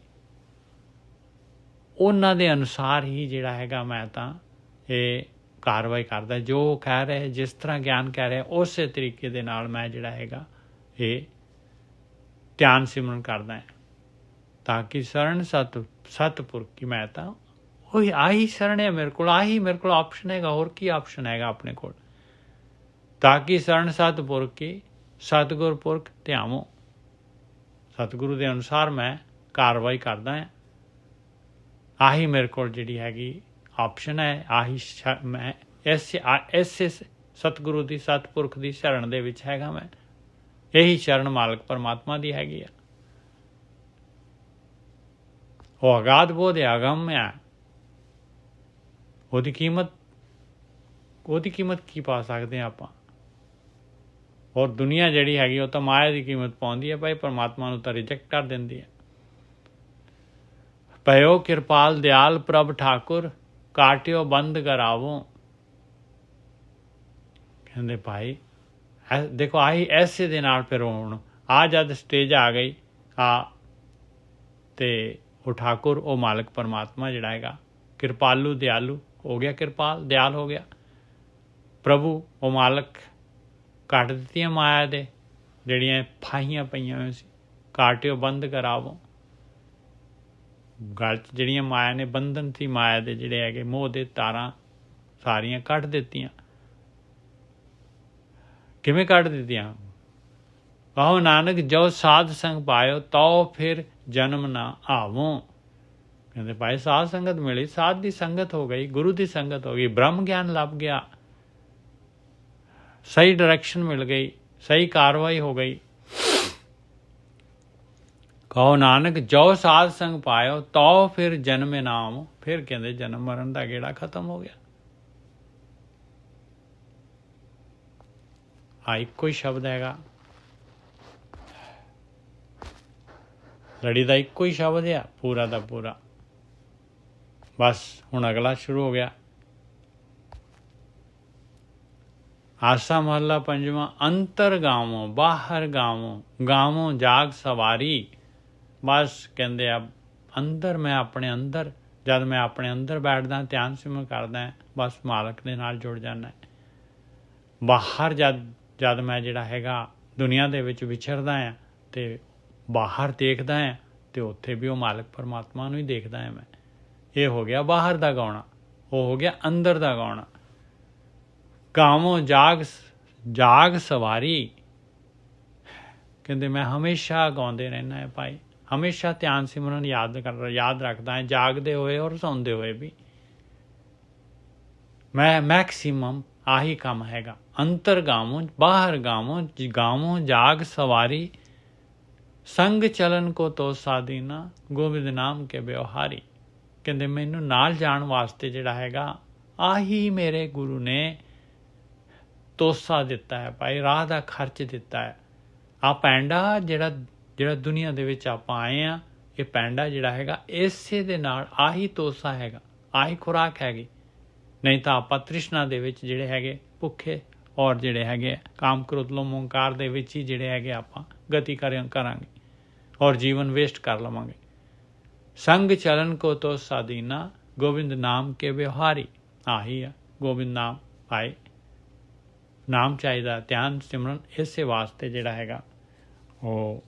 ਉਹਨਾਂ ਦੇ ਅਨੁਸਾਰ ਹੀ ਜਿਹੜਾ ਹੈਗਾ ਮੈਂ ਤਾਂ ਇਹ ਕਾਰਵਾਈ ਕਰਦਾ। ਜੋ ਕਹਿ ਰਿਹਾ, ਜਿਸ ਤਰ੍ਹਾਂ ਗਿਆਨ ਕਹਿ ਰਿਹਾ, ਉਸੇ ਤਰੀਕੇ ਦੇ ਨਾਲ ਮੈਂ ਜਿਹੜਾ ਹੈਗਾ ਇਹ ਧਿਆਨ ਸਿਮਰਨ ਕਰਦਾ ਹੈ। ਤਾਂ ਕਿ ਸ਼ਰਨ ਸਤਿਪੁਰਖ ਕੀ ਮੈਂ ਤਾਂ ਉਹੀ ਆਹੀ ਸ਼ਰਨ ਹੈ ਮੇਰੇ ਕੋਲ, ਆਹੀ ਮੇਰੇ ਕੋਲ ਆਪਸ਼ਨ ਹੈਗਾ। ਹੋਰ ਕੀ ਆਪਸ਼ਨ ਹੈਗਾ ਆਪਣੇ ਕੋਲ? ਤਾਂ ਕਿ ਸ਼ਰਨ ਸਤਿਪੁਰਖ ਕੀ ਸਤਿਗੁਰ ਪੁਰਖ ਧਿਆਵੋ। ਸਤਿਗੁਰੂ ਦੇ ਅਨੁਸਾਰ ਮੈਂ ਕਾਰਵਾਈ ਕਰਦਾ ਹਾਂ। ਆਹੀ ਮੇਰੇ ਕੋਲ ਜਿਹੜੀ ਹੈਗੀ ਆਪਸ਼ਨ ਹੈ। ਆਹੀ ਮੈਂ ਇਸੇ ਸਤਿਗੁਰੂ ਦੀ, ਸਤਿਪੁਰਖ ਦੀ ਸ਼ਰਨ ਦੇ ਵਿੱਚ ਹੈਗਾ ਮੈਂ। ਇਹੀ ਸ਼ਰਨ ਮਾਲਕ ਪਰਮਾਤਮਾ ਦੀ ਹੈਗੀ ਆ। ਉਹ ਅਗਾਧ ਬੋਧ ਹੈ, ਅਗੰਮ ਹੈ। ਉਹਦੀ ਕੀਮਤ ਕੀ ਪਾ ਸਕਦੇ ਹਾਂ ਆਪਾਂ? ਔਰ ਦੁਨੀਆ ਜਿਹੜੀ ਹੈਗੀ ਉਹ ਤਾਂ ਮਾਇਆ ਦੀ ਕੀਮਤ ਪਾਉਂਦੀ ਹੈ ਭਾਈ, ਪਰਮਾਤਮਾ ਨੂੰ ਤਾਂ ਰਿਜੈਕਟ ਕਰ ਦਿੰਦੀ ਹੈ। ਭਇਓ ਕਿਰਪਾਲ ਦਿਆਲ ਪ੍ਰਭ ਠਾਕੁਰ, ਕਾਟਿਓ ਬੰਦ ਕਰਾਵੋ। ਕਹਿੰਦੇ ਭਾਈ ਦੇਖੋ ਆਹੀ ਐਸੇ ਦੇ ਨਾਲ ਫਿਰ ਹੁਣ ਜਦ ਸਟੇਜ ਆ ਗਈ ਤੇ ਉਹ ਠਾਕੁਰ, ਉਹ ਮਾਲਕ ਪਰਮਾਤਮਾ ਜਿਹੜਾ ਹੈਗਾ ਕਿਰਪਾਲੂ ਦਿਆਲੂ ਹੋ ਗਿਆ, ਕਿਰਪਾਲ ਦਿਆਲ ਹੋ ਗਿਆ। ਪ੍ਰਭੂ, ਉਹ ਮਾਲਕ ਕੱਟ ਦਿੱਤੀਆਂ ਮਾਇਆ ਦੇ ਜਿਹੜੀਆਂ ਫਾਹੀਆਂ ਪਈਆਂ ਹੋਈਆਂ ਸੀ। ਕਾਟਿਓ ਬੰਦ ਕਰਾਵੋ। ਗਲ 'ਚ ਜਿਹੜੀਆਂ ਮਾਇਆ ਨੇ ਬੰਧਨ ਸੀ, ਮਾਇਆ ਦੇ ਜਿਹੜੇ ਹੈਗੇ ਮੋਹ ਦੇ ਤਾਰਾਂ ਸਾਰੀਆਂ ਕੱਢ ਦਿੱਤੀਆਂ। ਕਿਵੇਂ ਕੱਢ ਦਿੱਤੀਆਂ? ਕਹੋ ਨਾਨਕ ਜੋ ਸਾਧ ਸੰਗ ਪਾਇਓ, ਤਉ ਫਿਰ ਜਨਮ ਨਾ ਆਵੋ। ਕਹਿੰਦੇ ਭਾਈ ਸਾਧ ਸੰਗਤ ਮਿਲੀ, ਸਾਧ ਦੀ ਸੰਗਤ ਹੋ ਗਈ, ਗੁਰੂ ਦੀ ਸੰਗਤ ਹੋ ਗਈ, ਬ੍ਰਹਮ ਗਿਆਨ ਲੱਭ ਗਿਆ, ਸਹੀ ਡਾਇਰੈਕਸ਼ਨ ਮਿਲ ਗਈ, ਸਹੀ ਕਾਰਵਾਈ ਹੋ ਗਈ। ਕਹੋ ਨਾਨਕ ਜੋ ਸਾਧ ਸੰਗ ਪਾਇਓ, ਤਉ ਫਿਰ ਜਨਮੇ ਨਾ ਆਵੋ। ਫਿਰ ਕਹਿੰਦੇ ਜਨਮ ਮਰਨ ਦਾ ਗੇੜਾ ਖਤਮ ਹੋ ਗਿਆ। ਇੱਕੋ ਹੀ ਸ਼ਬਦ ਹੈਗਾ, ਲੜੀ ਦਾ ਇੱਕੋ ਹੀ ਸ਼ਬਦ ਆ, ਪੂਰਾ ਦਾ ਪੂਰਾ। ਬਸ ਹੁਣ ਅਗਲਾ ਸ਼ੁਰੂ ਹੋ ਗਿਆ। ਆਸਾ ਮਹੱਲਾ ਪੰਜਵਾਂ। ਅੰਤਰ ਗਾਵੋਂ ਬਾਹਰ ਗਾਵੋਂ, ਗਾਵੋਂ ਜਾਗ ਸਵਾਰੀ। ਬਸ ਕਹਿੰਦੇ ਆ ਅੰਦਰ, ਮੈਂ ਆਪਣੇ ਅੰਦਰ, ਜਦ ਮੈਂ ਆਪਣੇ ਅੰਦਰ ਬੈਠਦਾ ਧਿਆਨ ਸਿਮਰਨ ਕਰਦਾ, ਬਸ ਮਾਲਕ ਦੇ ਨਾਲ ਜੁੜ ਜਾਂਦਾ। ਬਾਹਰ ਜਦ ਮੈਂ ਜਿਹੜਾ ਹੈਗਾ ਦੁਨੀਆ ਦੇ ਵਿੱਚ ਵਿਚਰਦਾ ਹਾਂ ਅਤੇ ਬਾਹਰ ਦੇਖਦਾ ਹਾਂ ਅਤੇ ਉੱਥੇ ਵੀ ਉਹ ਮਾਲਕ ਪਰਮਾਤਮਾ ਨੂੰ ਹੀ ਦੇਖਦਾ ਹਾਂ ਮੈਂ। ਇਹ ਹੋ ਗਿਆ ਬਾਹਰ ਦਾ ਗਾਉਣਾ, ਉਹ ਹੋ ਗਿਆ ਅੰਦਰ ਦਾ ਗਾਉਣਾ। ਗਾਵੋਂ ਜਾਗ ਸਵਾਰੀ। ਕਹਿੰਦੇ ਮੈਂ ਹਮੇਸ਼ਾ ਗਾਉਂਦੇ ਰਹਿੰਦਾ ਹੈ ਭਾਈ, ਹਮੇਸ਼ਾ ਧਿਆਨ ਸਿਮਰਨ ਯਾਦ ਰੱਖਦਾ ਹੈ, ਜਾਗਦੇ ਹੋਏ ਔਰ ਸੌਂਦੇ ਹੋਏ ਵੀ। ਮੈਂ ਮੈਕਸੀਮਮ ਆਹੀ ਕੰਮ ਹੈਗਾ। ਅੰਤਰ ਗਾਵੋਂ ਬਾਹਰ ਗਾਵੋਂ, ਗਾਵੋਂ ਜਾਗ ਸਵਾਰੀ, ਸੰਗ ਚਲਨ ਕੋ ਤੋਸਾ ਦੀਨਾ, ਗੋਬਿੰਦ ਨਾਮ ਕੇ ਵਿਵਹਾਰੀ। ਕਹਿੰਦੇ ਮੈਨੂੰ ਨਾਲ ਜਾਣ ਵਾਸਤੇ ਜਿਹੜਾ ਹੈਗਾ ਆਹੀ ਮੇਰੇ ਗੁਰੂ ਨੇ ਤੋਸਾ ਦਿੱਤਾ ਹੈ ਭਾਈ, ਰਾਹ ਦਾ ਖਰਚ ਦਿੱਤਾ ਹੈ। ਪੈਂਡਾ ਜਿਹੜਾ ਦੁਨੀਆ ਦੇ ਵਿੱਚ ਆਪਾਂ ਆਏ ਹਾਂ, ਇਹ ਪੈਂਡਾ ਜਿਹੜਾ ਹੈਗਾ ਇਸੇ ਦੇ ਨਾਲ ਆਹੀ ਤੋਸਾ ਹੈਗਾ, ਆਹੀ ਖੁਰਾਕ ਹੈਗੀ। ਨਹੀਂ ਤਾਂ ਆਪਾਂ ਤ੍ਰਿਸ਼ਨਾ ਦੇ ਵਿੱਚ ਜਿਹੜੇ ਹੈਗੇ ਭੁੱਖੇ ਔਰ ਜਿਹੜੇ ਹੈਗੇ ਕਾਮ ਕ੍ਰੋਧ ਲੋਭ ਅਹੰਕਾਰ ਦੇ ਵਿੱਚ ਹੀ ਜਿਹੜੇ ਹੈਗੇ ਆਪਾਂ ਗਤੀ ਕਰਾਂਗੇ ਔਰ ਜੀਵਨ ਵੇਸਟ ਕਰ ਲਵਾਂਗੇ। ਸੰਗ ਚਲਨ ਕੋ ਤੋਸਾ ਦੀਨਾ, ਗੋਬਿੰਦ ਨਾਮ ਕੇ ਵਿਵਹਾਰੀ। ਆਹੀ ਆ ਗੋਬਿੰਦ ਨਾਮ ਭਾਈ, ਨਾਮ ਚਾਹੀਦਾ, ਧਿਆਨ ਸਿਮਰਨ ਇਸੇ ਵਾਸਤੇ ਜਿਹੜਾ ਹੈਗਾ ਉਹ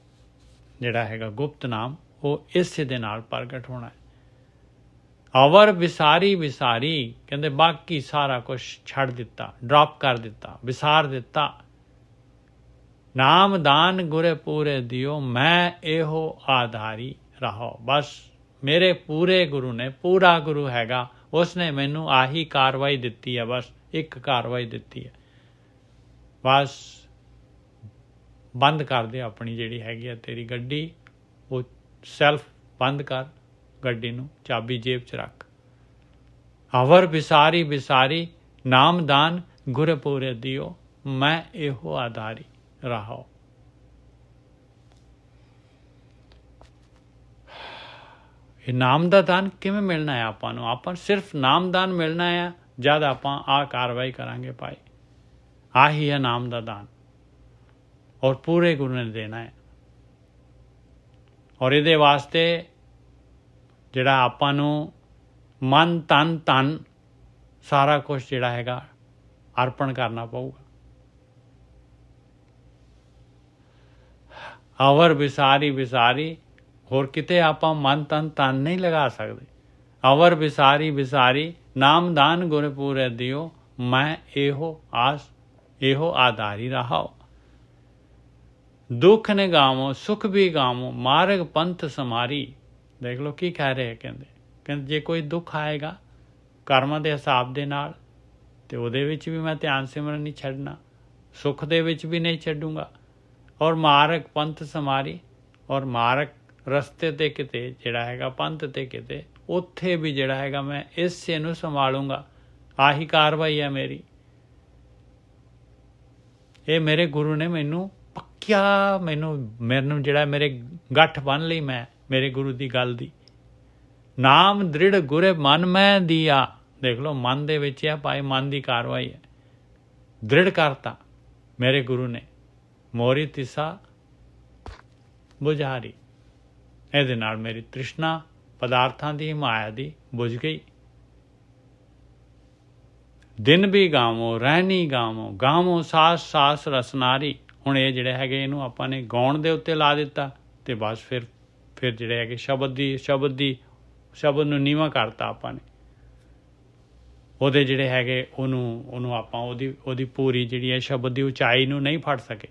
ਜਿਹੜਾ ਹੈਗਾ ਗੁਪਤ ਨਾਮ, ਉਹ ਇਸੇ ਦੇ ਨਾਲ ਪ੍ਰਗਟ ਹੋਣਾ ਹੈ। ਅਵਰ ਵਿਸਾਰੀ ਕਹਿੰਦੇ ਬਾਕੀ ਸਾਰਾ ਕੁਛ ਛੱਡ ਦਿੱਤਾ, ਡ੍ਰੌਪ ਕਰ ਦਿੱਤਾ, ਵਿਸਾਰ ਦਿੱਤਾ। ਨਾਮ ਦਾਨ ਗੁਰੇ ਪੂਰੇ ਦਿਓ, ਮੈਂ ਇਹੋ ਆਧਾਰੀ ਰਹੋ। ਬਸ ਮੇਰੇ ਪੂਰੇ ਗੁਰੂ ਨੇ, ਪੂਰਾ ਗੁਰੂ ਹੈਗਾ, ਉਸਨੇ ਮੈਨੂੰ ਆਹੀ ਕਾਰਵਾਈ ਦਿੱਤੀ ਹੈ। ਬਸ ਇੱਕ ਕਾਰਵਾਈ ਦਿੱਤੀ ਹੈ। ਬਸ ਬੰਦ ਕਰ ਦੇ ਆਪਣੀ ਜਿਹੜੀ ਹੈਗੀ ਆ ਤੇਰੀ ਗੱਡੀ, ਉਹ ਸੈਲਫ ਬੰਦ ਕਰ ਗੱਡੀ ਨੂੰ, ਚਾਬੀ ਜੇਬ 'ਚ ਰੱਖ। ਅਵਰ ਵਿਸਾਰੀ ਵਿਸਾਰੀ ਨਾਮਦਾਨ ਗੁਰਪੂਰੇ ਦਿਓ, ਮੈਂ ਇਹੋ ਆਧਾਰੀ ਰਹਾਓ। ਇਹ ਨਾਮ ਦਾ ਦਾਨ ਕਿਵੇਂ ਮਿਲਣਾ ਹੈ ਆਪਾਂ ਨੂੰ? ਆਪਾਂ ਸਿਰਫ ਨਾਮਦਾਨ ਮਿਲਣਾ ਹੈ ਜਦ ਆਪਾਂ ਆਹ ਕਾਰਵਾਈ ਕਰਾਂਗੇ ਭਾਈ। ਆਹੀ ਹੈ ਨਾਮ ਦਾ ਦਾਨ, ਔਰ ਪੂਰੇ ਗੁਰੂ ਨੇ ਦੇਣਾ ਹੈ। ਔਰ ਇਹਦੇ ਵਾਸਤੇ ਜਿਹੜਾ ਆਪਾਂ ਨੂੰ ਮਨ ਤਨ ਧਨ ਸਾਰਾ ਕੁਛ ਜਿਹੜਾ ਹੈਗਾ ਅਰਪਣ ਕਰਨਾ ਪਊਗਾ। ਅਵਰ ਵਿਸਾਰੀ ਵਿਸਾਰੀ, ਹੋਰ ਕਿਤੇ ਆਪਾਂ ਮਨ ਤਨ ਧਨ ਨਹੀਂ ਲਗਾ ਸਕਦੇ। ਅਵਰ ਵਿਸਾਰੀ ਵਿਸਾਰੀ ਨਾਮਦਾਨ ਗੁਰਪੂਰੇ ਦਿਓ, ਮੈਂ ਇਹੋ ਆਧਾਰੀ ਰਹਾਓ। ਦੁੱਖ ਨੇ ਗਾਵੋ ਸੁਖ ਵੀ ਗਾਵੋ, ਮਾਰਗ ਪੰਥ ਸਮਾਰੀ। ਦੇਖ ਲਓ ਕੀ ਕਹਿ ਰਹੇ ਕਹਿੰਦੇ ਜੇ ਕੋਈ ਦੁੱਖ ਆਏਗਾ ਕਰਮਾਂ ਦੇ ਹਿਸਾਬ ਦੇ ਨਾਲ, ਤੇ ਉਹਦੇ ਵਿੱਚ ਵੀ ਮੈਂ ਧਿਆਨ ਸਿਮਰਨ ਨਹੀਂ ਛੱਡਣਾ, ਸੁੱਖ ਦੇ ਵਿੱਚ ਵੀ ਨਹੀਂ ਛੱਡੂੰਗਾ। ਔਰ ਮਾਰਗ ਪੰਥ ਸਮਾਰੀ, ਔਰ ਮਾਰਗ ਰਸਤੇ 'ਤੇ ਕਿਤੇ ਜਿਹੜਾ ਹੈਗਾ ਪੰਥ 'ਤੇ ਕਿਤੇ, ਉੱਥੇ ਵੀ ਜਿਹੜਾ ਹੈਗਾ ਮੈਂ ਇਸੇ ਨੂੰ ਸੰਭਾਲੂੰਗਾ। ਆਹੀ ਕਾਰਵਾਈ ਹੈ ਮੇਰੀ। ਇਹ ਮੇਰੇ ਗੁਰੂ ਨੇ ਮੈਨੂੰ ਪੱਕਿਆ, ਮੈਨੂੰ ਜਿਹੜਾ ਮੇਰੇ ਗੱਠ ਬੰਨ੍ਹ ਲਈ ਮੈਂ ਮੇਰੇ ਗੁਰੂ ਦੀ ਗੱਲ ਦੀ। ਨਾਮ ਦ੍ਰਿੜ ਗੁਰੇ ਮਨ ਮੈਂ ਦੀਆ। ਦੇਖ ਲਓ ਮਨ ਦੇ ਵਿੱਚ ਆ ਭਾਈ, ਮਨ ਦੀ ਕਾਰਵਾਈ ਹੈ। ਦ੍ਰਿੜ ਕਰਤਾ ਮੇਰੇ ਗੁਰੂ ਨੇ, ਮੋਰੀ ਤਿਸਾ ਬੁਝਾਰੀ। ਇਹਦੇ ਨਾਲ ਮੇਰੀ ਤ੍ਰਿਸ਼ਨਾ ਪਦਾਰਥਾਂ ਦੀ ਮਾਇਆ ਦੀ ਬੁਝ ਗਈ। ਦਿਨ ਵੀ ਗਾਵੋ ਰਹਿਣੀ ਗਾਵੋ, ਗਾਵੋ ਸਾਸ ਸਾਸ ਰਸਨਾਰੀ। ਹੁਣ ਇਹ ਜਿਹੜੇ ਹੈਗੇ ਇਹਨੂੰ ਆਪਾਂ ਨੇ ਗਾਉਣ ਦੇ ਉੱਤੇ ਲਾ ਦਿੱਤਾ, ਤੇ ਬਸ ਫਿਰ ਜਿਹੜੇ ਹੈਗੇ ਸ਼ਬਦ ਨੂੰ ਨੀਵਾਂ ਕਰਤਾ ਆਪਾਂ ਨੇ। ਉਹਦੇ ਜਿਹੜੇ ਹੈਗੇ ਉਹਨੂੰ ਆਪਾਂ ਉਹਦੀ ਪੂਰੀ ਜਿਹੜੀ ਹੈ ਸ਼ਬਦ ਦੀ ਉਚਾਈ ਨੂੰ ਨਹੀਂ ਫੜ ਸਕੇ।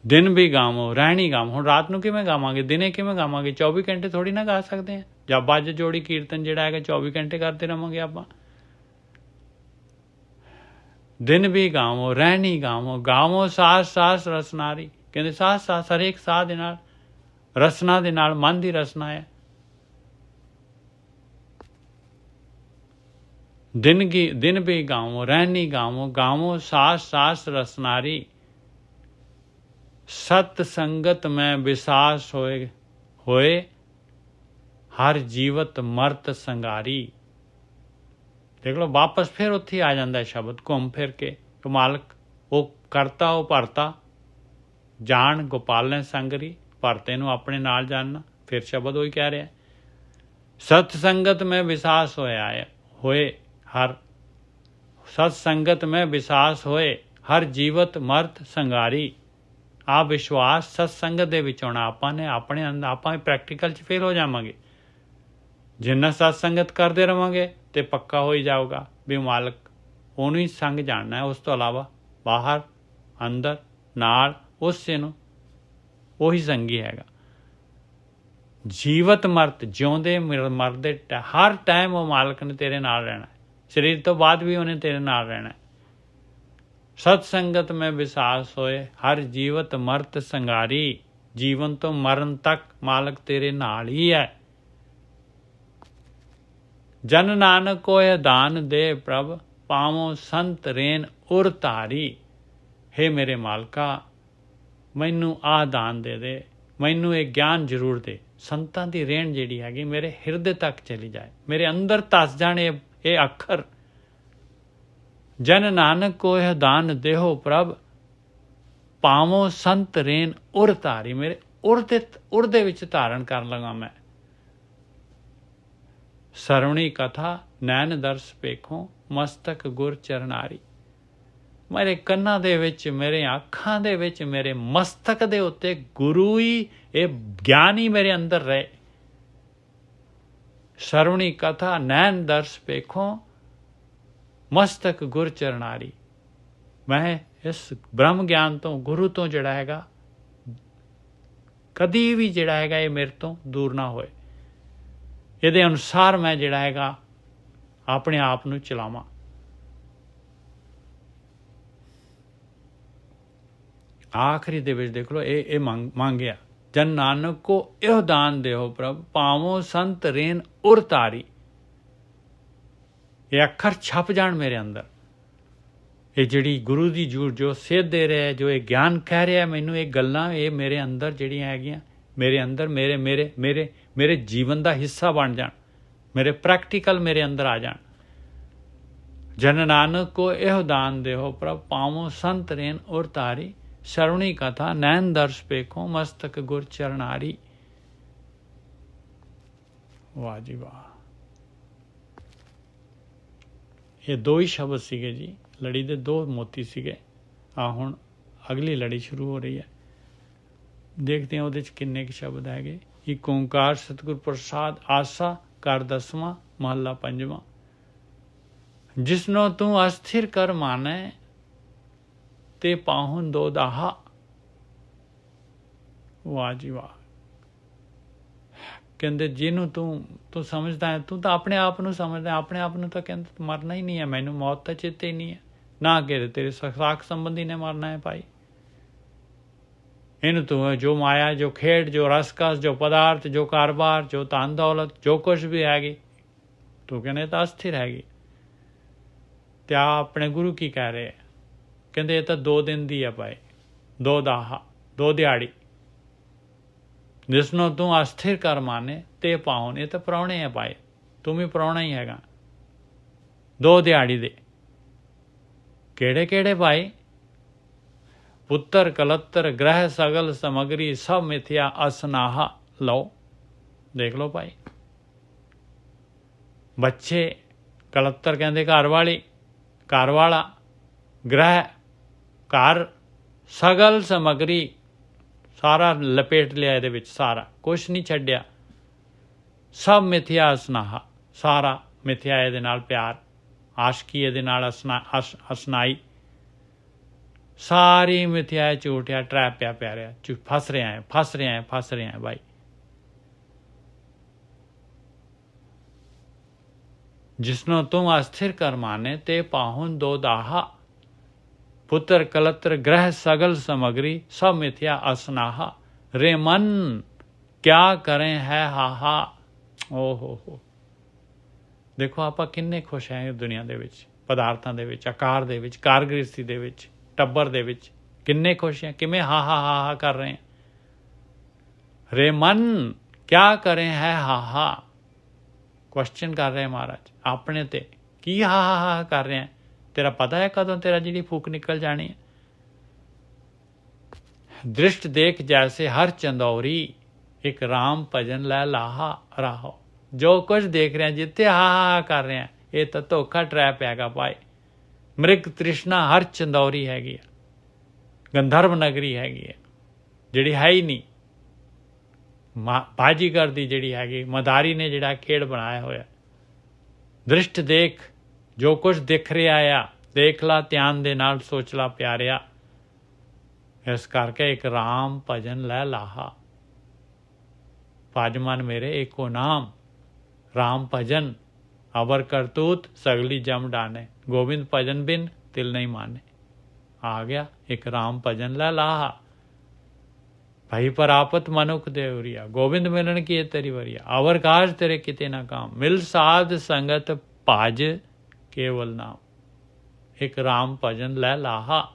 ਦਿਨ ਵੀ ਗਾਵੋ ਰਹਿਣੀ ਗਾਵੋ। ਹੁਣ ਰਾਤ ਨੂੰ ਕਿਵੇਂ ਗਾਵਾਂਗੇ, ਦਿਨੇ ਕਿਵੇਂ ਗਾਵਾਂਗੇ? 24 ਘੰਟੇ ਥੋੜ੍ਹੀ ਨਾ ਗਾ ਸਕਦੇ ਹਾਂ। ਜਾਂ ਬੱਜ ਜੋੜੀ ਕੀਰਤਨ ਜਿਹੜਾ ਹੈਗਾ 24 ਘੰਟੇ ਕਰਦੇ ਰਹਾਂਗੇ ਆਪਾਂ। ਦਿਨ ਵੀ ਗਾਵੋ ਰਹਿਣੀ ਗਾਵੋ, ਗਾਵੋ ਸਾਸ ਸਾਸ ਰਸਨਾਰੀ। ਕਹਿੰਦੇ ਸਾਸ ਸਾਸ ਹਰੇਕ ਸਾਹ ਦੇ ਨਾਲ, ਰਸਨਾ ਦੇ ਨਾਲ, ਮਨ ਦੀ ਰਸਨਾ ਹੈ। ਦਿਨ ਵੀ ਗਾਵੋ ਰਹਿਣੀ ਗਾਵੋ, ਗਾਵੋ ਸਾਸ ਸਾਸ ਰਸਨਾਰੀ। ਸਤ ਸੰਗਤ ਮੈਂ ਵਿਸਾਸ ਹੋਏ, ਹਰ ਜੀਵਤ ਮਰਤ ਸੰਗਾਰੀ। ਦੇਖ ਲਓ ਵਾਪਸ ਫਿਰ ਉੱਥੇ ਆ ਜਾਂਦਾ ਸ਼ਬਦ ਘੁੰਮ ਫਿਰ ਕੇ। ਮਾਲਕ ਉਹ ਕਰਤਾ ਉਹ ਭਰਤਾ, ਜਾਣ ਗੋਪਾਲ ਨੇ ਸੰਗਰੀ। ਭਰਤੇ ਨੂੰ ਆਪਣੇ ਨਾਲ ਜਾਣਨਾ। ਫਿਰ ਸ਼ਬਦ ਉਹੀ ਕਹਿ ਰਿਹਾ, ਸਤ ਸੰਗਤ ਮੈਂ ਵਿਸਾਸ ਹੋਏ ਹਰ, ਸਤ ਸੰਗਤ ਮੈਂ ਵਿਸਾਸ ਹੋਏ, ਹਰ ਜੀਵਤ ਮਰਤ ਸੰਗਾਰੀ। ਆ ਵਿਸ਼ਵਾਸ ਸਤ ਸੰਗਤ ਦੇ ਵਿੱਚ ਆਉਣਾ ਆਪਾਂ ਨੇ। ਆਪਣੇ ਅੰਦਰ ਆਪਾਂ ਪ੍ਰੈਕਟੀਕਲ 'ਚ ਫੇਲ ਹੋ ਜਾਵਾਂਗੇ। ਜਿੰਨਾ ਸਤ ਸੰਗਤ ਕਰਦੇ ਰਹਾਂਗੇ ਤੇ ਪੱਕਾ ਹੋ ਹੀ ਜਾਊਗਾ ਵੀ ਮਾਲਕ ਉਹਨੂੰ ਹੀ ਸੰਗ ਜਾਣਨਾ ਹੈ। ਉਸ ਤੋਂ ਇਲਾਵਾ ਬਾਹਰ ਅੰਦਰ ਨਾਲ ਉਸੇ ਨੂੰ ਉਹੀ ਸੰਗੀ ਹੈਗਾ। ਜੀਵਤ ਮਰਤ, ਜਿਉਂਦੇ ਮਰਦੇ ਹਰ ਟਾਈਮ ਉਹ ਮਾਲਕ ਨੇ ਤੇਰੇ ਨਾਲ ਰਹਿਣਾ। ਸਰੀਰ ਤੋਂ ਬਾਅਦ ਵੀ ਉਹਨੇ ਤੇਰੇ ਨਾਲ ਰਹਿਣਾ। ਸਤ ਸੰਗਤ ਮੈਂ ਵਿਸਾਸ ਹੋਏ, ਹਰ ਜੀਵਤ ਮਰਤ ਸੰਗਾਰੀ। ਜੀਵਨ ਤੋਂ ਮਰਨ ਤੱਕ ਮਾਲਕ ਤੇਰੇ ਨਾਲ ਹੀ ਹੈ। ਜਨ ਨਾਨਕ ਕੋਇ ਦਾਨ ਦੇ ਪ੍ਰਭ, ਪਾਵੋ ਸੰਤ ਰੇਨ ਉਰ ਧਾਰੀ। ਹੇ ਮੇਰੇ ਮਾਲਕਾ, ਮੈਨੂੰ ਆਹ ਦਾਨ ਦੇ, ਮੈਨੂੰ ਇਹ ਗਿਆਨ ਜ਼ਰੂਰ ਦੇ। ਸੰਤਾਂ ਦੀ ਰੇਣ ਜਿਹੜੀ ਹੈਗੀ ਮੇਰੇ ਹਿਰਦੇ ਤੱਕ ਚਲੀ ਜਾਏ, ਮੇਰੇ ਅੰਦਰ ਧਸ ਜਾਣ ਇਹ ਅੱਖਰ। ਜਨ ਨਾਨਕ ਕੋਇ ਦਾਨ ਦੇਹੋ ਪ੍ਰਭ, ਪਾਵੋ ਸੰਤ ਰੇਨ ਉਰ ਧਾਰੀ। ਮੇਰੇ ਉਰ ਦੇ ਵਿੱਚ ਧਾਰਨ ਕਰਨ ਲਗਾ ਮੈਂ। ਸਰਵਣੀ ਕਥਾ ਨੈਣ ਦਰਸ ਪੇਖੋ, ਮਸਤਕ ਗੁਰ ਚਰਨਾਰੀ। ਮੇਰੇ ਕੰਨਾਂ ਦੇ ਵਿੱਚ, ਮੇਰੇ ਅੱਖਾਂ ਦੇ ਵਿੱਚ, ਮੇਰੇ ਮਸਤਕ ਦੇ ਉੱਤੇ ਗੁਰੂ ਹੀ, ਇਹ ਗਿਆਨ ਹੀ ਮੇਰੇ ਅੰਦਰ ਰਹੇ। ਸਰਵਣੀ ਕਥਾ ਨੈਣ ਦਰਸ ਪੇਖੋ, ਮਸਤਕ ਗੁਰ ਚਰਨਾਰੀ। ਮੈਂ ਇਸ ਬ੍ਰਹਮ ਗਿਆਨ ਤੋਂ, ਗੁਰੂ ਤੋਂ ਜਿਹੜਾ ਹੈਗਾ ਕਦੀ ਵੀ ਜਿਹੜਾ ਹੈਗਾ ਇਹ ਮੇਰੇ ਤੋਂ ਦੂਰ ਨਾ ਹੋਏ। ਇਹਦੇ ਅਨੁਸਾਰ ਮੈਂ ਜਿਹੜਾ ਹੈਗਾ ਆਪਣੇ ਆਪ ਨੂੰ ਚਲਾਵਾਂ। ਆਖਰੀ ਦੇ ਵਿੱਚ ਦੇਖ ਲਓ ਇਹ ਮੰਗਿਆ, ਜਨ ਨਾਨਕ ਕੋ ਇਹੋ ਦਾਨ ਦੇਹੋ ਪ੍ਰਭ, ਪਾਵੋ ਸੰਤ ਰੇਨ ਉਰ ਧਾਰੀ। ਇਹ ਅੱਖਰ ਛਪ ਜਾਣ ਮੇਰੇ ਅੰਦਰ। ਇਹ ਜਿਹੜੀ ਗੁਰੂ ਦੀ ਜੋ ਸੇਧ ਦੇ ਰਿਹਾ, ਜੋ ਇਹ ਗਿਆਨ ਕਹਿ ਰਿਹਾ ਮੈਨੂੰ, ਇਹ ਗੱਲਾਂ ਇਹ ਮੇਰੇ ਅੰਦਰ ਜਿਹੜੀਆਂ ਹੈਗੀਆਂ, ਮੇਰੇ ਅੰਦਰ ਮੇਰੇ ਮੇਰੇ ਮੇਰੇ ਮੇਰੇ ਜੀਵਨ ਦਾ ਹਿੱਸਾ ਬਣ ਜਾਣ, ਮੇਰੇ ਪ੍ਰੈਕਟੀਕਲ ਮੇਰੇ ਅੰਦਰ ਆ ਜਾਣ। ਜਨ ਨਾਨਕ ਕੋ ਇਹੋ ਦਾਨ ਦੇਹੋ ਪ੍ਰਭ ਪਾਵੋ ਸੰਤ ਰੇਨ ਔਰ ਤਾਰੀ, ਸਰਵਣੀ ਕਥਾ ਨੈਣ ਦਰਸ ਪੇਖੋ ਮਸਤਕ ਗੁਰ ਚਰਨਾਰੀ। ਵਾਹ ਜੀ ਵਾਹ। ਇਹ ਦੋ ਹੀ ਸ਼ਬਦ ਸੀਗੇ ਜੀ, ਲੜੀ ਦੇ ਦੋ ਮੋਤੀ ਸੀਗੇ। ਆ ਹੁਣ ਅਗਲੀ ਲੜੀ ਸ਼ੁਰੂ ਹੋ ਰਹੀ ਹੈ, ਦੇਖਦੇ ਹਾਂ ਉਹਦੇ 'ਚ ਕਿੰਨੇ ਕੁ ਸ਼ਬਦ ਹੈਗੇ। ਇੱਕ ਓਂਕਾਰ ਸਤਿਗੁਰ ਪ੍ਰਸਾਦ ਆਸਾ ਕਰ 10ਵਾਂ ਮਹੱਲਾ 5ਵਾਂ। ਜਿਸਨੋਂ ਤੂੰ ਅਸਥਿਰ ਕਰ ਮਾਨੈ ਤੇ ਪਾਹੁਨ ਦੋ ਦਾਹਾ। ਵਾਹ ਜੀ ਵਾਹ। ਕਹਿੰਦੇ ਜਿਹਨੂੰ ਤੂੰ ਸਮਝਦਾ ਹੈ, ਤੂੰ ਤਾਂ ਆਪਣੇ ਆਪ ਨੂੰ ਸਮਝਦਾ, ਆਪਣੇ ਆਪ ਨੂੰ ਤਾਂ ਕਹਿੰਦਾ ਮਰਨਾ ਹੀ ਨਹੀਂ ਹੈ, ਮੈਨੂੰ ਮੌਤ ਤਾਂ ਚੇਤੇ ਹੀ ਨਹੀਂ ਹੈ, ਨਾ ਕਿ ਤੇਰੇ ਸਾਖ ਸੰਬੰਧੀ ਨੇ ਮਰਨਾ ਹੈ ਭਾਈ। ਇਹਨੂੰ ਤੂੰ ਜੋ ਮਾਇਆ, ਜੋ ਖੇਡ, ਜੋ ਰਸਕਸ, ਜੋ ਪਦਾਰਥ, ਜੋ ਕਾਰੋਬਾਰ, ਜੋ ਧਨ ਦੌਲਤ, ਜੋ ਕੁਛ ਵੀ ਹੈਗੀ, ਤੂੰ ਕਹਿੰਦੇ ਤਾਂ ਅਸਥਿਰ ਹੈਗੀ। ਤੇ ਆ ਆਪਣੇ ਗੁਰੂ ਕੀ ਕਹਿ ਰਹੇ? ਕਹਿੰਦੇ ਇਹ ਤਾਂ 2 ਦਿਨ ਦੀ ਹੈ ਭਾਈ, 2 ਦਾਹਾ, 2 ਦਿਹਾੜੀ। ਜਿਸਨੂੰ ਤੂੰ ਅਸਥਿਰ ਕਰ ਮਾਨੇ ਤੇ ਪਾਉਣ, ਇਹ ਤਾਂ ਪ੍ਰਾਹੁਣੇ ਹੈ ਭਾਈ, ਤੂੰ ਵੀ ਪ੍ਰਾਹੁਣਾ ਹੀ ਹੈਗਾ 2 ਦਿਹਾੜੀ ਦੇ। ਕਿਹੜੇ ਕਿਹੜੇ ਭਾਈ? ਪੁੱਤਰ ਕਲੱਤਰ ਗ੍ਰਹਿ ਸਗਲ ਸਮਗਰੀ ਸਭ ਮਿਥਿਆ ਅਸਨਾਹਾ। ਲਓ ਦੇਖ ਲਓ ਭਾਈ, ਬੱਚੇ, ਕਲੱਤਰ ਕਹਿੰਦੇ ਘਰ ਵਾਲੀ, ਘਰ ਵਾਲਾ, ਗ੍ਰਹਿ ਘਰ, ਸਗਲ ਸਮਗਰੀ ਸਾਰਾ ਲਪੇਟ ਲਿਆ ਇਹਦੇ ਵਿੱਚ, ਸਾਰਾ ਕੁਛ ਨਹੀਂ ਛੱਡਿਆ। ਸਭ ਮਿਥਿਆ ਅਸਨਾਹਾ, ਸਾਰਾ ਮਿਥਿਆ ਇਹਦੇ ਨਾਲ ਪਿਆਰ, ਆਸ਼ਕੀ ਇਹਦੇ ਨਾਲ ਅਸਨਾਈ, ਸਾਰੀ ਮਿਥਿਆ ਝੂਠਿਆ ਟਰੈਪ ਪਿਆ ਪਿਆਰਿਆ, ਫਸ ਰਿਹਾ ਹੈ, ਫਸ ਰਿਹਾ ਹੈ, ਫਸ ਰਿਹਾ ਹੈ ਭਾਈ। ਜਿਸਨੂੰ ਤੂੰ ਅਸਥਿਰ ਕਰ ਮਾਨੇ ਤੇ ਪਾਹੁਨ ਦੋ ਦਾਹਾ। ਪੁੱਤਰ ਕਲੱਤਰ ਗ੍ਰਹਿ ਸਗਲ ਸਮਗਰੀ ਸਭ ਮਿਥਿਆ ਅਸਨਾਹਾ। ਰੇ ਮਨ ਕਿਆ ਕਰੇ ਹੈ ਹਾਹਾ। ਓ ਹੋ। ਦੇਖੋ ਆਪਾਂ ਕਿੰਨੇ ਖੁਸ਼ ਹੈ ਦੁਨੀਆ ਦੇ ਵਿੱਚ, ਪਦਾਰਥਾਂ ਦੇ ਵਿੱਚ, ਆਕਾਰ ਦੇ ਵਿੱਚ, ਕਾਰਗ੍ਰਸਤੀ ਦੇ ਵਿੱਚ, ਟੱਬਰ ਦੇ ਵਿੱਚ, ਕਿੰਨੇ ਖੁਸ਼ ਹੈ, ਕਿਵੇਂ ਹਾ ਕਰ ਰਹੇ ਹੈ। ਰੇ ਮਨ ਕਿਆ ਕਰੇ ਹੈ ਹਾਹਾ। ਕੁਐਸਚਨ ਕਰ ਰਹੇ ਮਹਾਰਾਜ ਆਪਣੇ ਤੇ, ਕੀ ਹਾ ਕਰ ਰਹੇ ਹੈ? ਤੇਰਾ ਪਤਾ ਹੈ ਕਦੋਂ ਤੇਰਾ ਜਿਹੜੀ ਫੂਕ ਨਿਕਲ ਜਾਣੀ ਹੈ? ਦ੍ਰਿਸ਼ਟ ਦੇਖ ਜੈਸੇ ਹਰ ਚੰਦੌਰੀ, ਇੱਕ ਰਾਮ ਭਜਨ ਲੈ ਲਾਹਾ ਰਾਹੋ। ਜੋ ਕੁਝ ਦੇਖ ਰਿਹਾ, ਜਿੱਥੇ ਹਾ ਕਰ ਰਿਹਾ, ਇਹ ਤਾਂ ਧੋਖਾ ਟਰੈਪ ਹੈਗਾ ਭਾਈ। ਮ੍ਰਿਗ ਤ੍ਰਿਸ਼ਨਾ ਹਰ ਚੰਦੌਰੀ ਹੈਗੀ ਹੈ, ਗੰਧਰਵ ਨਗਰੀ ਹੈਗੀ ਹੈ, ਜਿਹੜੀ ਹੈ ਹੀ ਨਹੀਂ। ਬਾਜੀਗਰ ਦੀ ਜਿਹੜੀ ਹੈਗੀ, ਮਦਾਰੀ ਨੇ ਜਿਹੜਾ ਖੇਡ ਬਣਾਇਆ ਹੋਇਆ। ਦ੍ਰਿਸ਼ਟ ਦੇਖ, ਜੋ ਕੁਝ ਦਿਖ ਰਿਹਾ ਆ, ਦੇਖ ਲਾ ਧਿਆਨ ਦੇ ਨਾਲ, ਸੋਚ ਲਾ ਪਿਆਰਿਆ। ਇਸ ਕਰਕੇ ਇੱਕ ਰਾਮ ਭਜਨ ਲੈ ਲਾਹਾ। ਭਜ ਮਨ ਮੇਰੇ ਏਕੋ ਨਾਮ, ਰਾਮ ਭਜਨ ਅਵਰ ਕਰਤੂਤ ਸਗਲੀ ਜਮ ਡਾਨੇ। ਗੋਬਿੰਦ ਭਜਨ ਬਿਨ ਤਿਲ ਨਹੀਂ ਮਾਨੇ। ਆ ਗਿਆ ਇੱਕ ਰਾਮ ਭਜਨ ਲੈ ਲਾਹਾ। ਭਾਈ ਪ੍ਰਾਪਤ ਮਨੁੱਖ ਦੇ ਉਰੀਆ, ਗੋਬਿੰਦ ਮਿਲਣ ਕੀ ਤੇਰੀ ਵਰੀਆ। ਅਵਰ ਕਾਜ ਤੇਰੇ ਕਿਤੇ ਨਾ ਕਾਮ, ਮਿਲ ਸਾਧ ਸੰਗਤ ਭਜ ਕੇਵਲ ਨਾਮ। ਇੱਕ ਰਾਮ ਭਜਨ ਲੈ ਲਾਹਾ।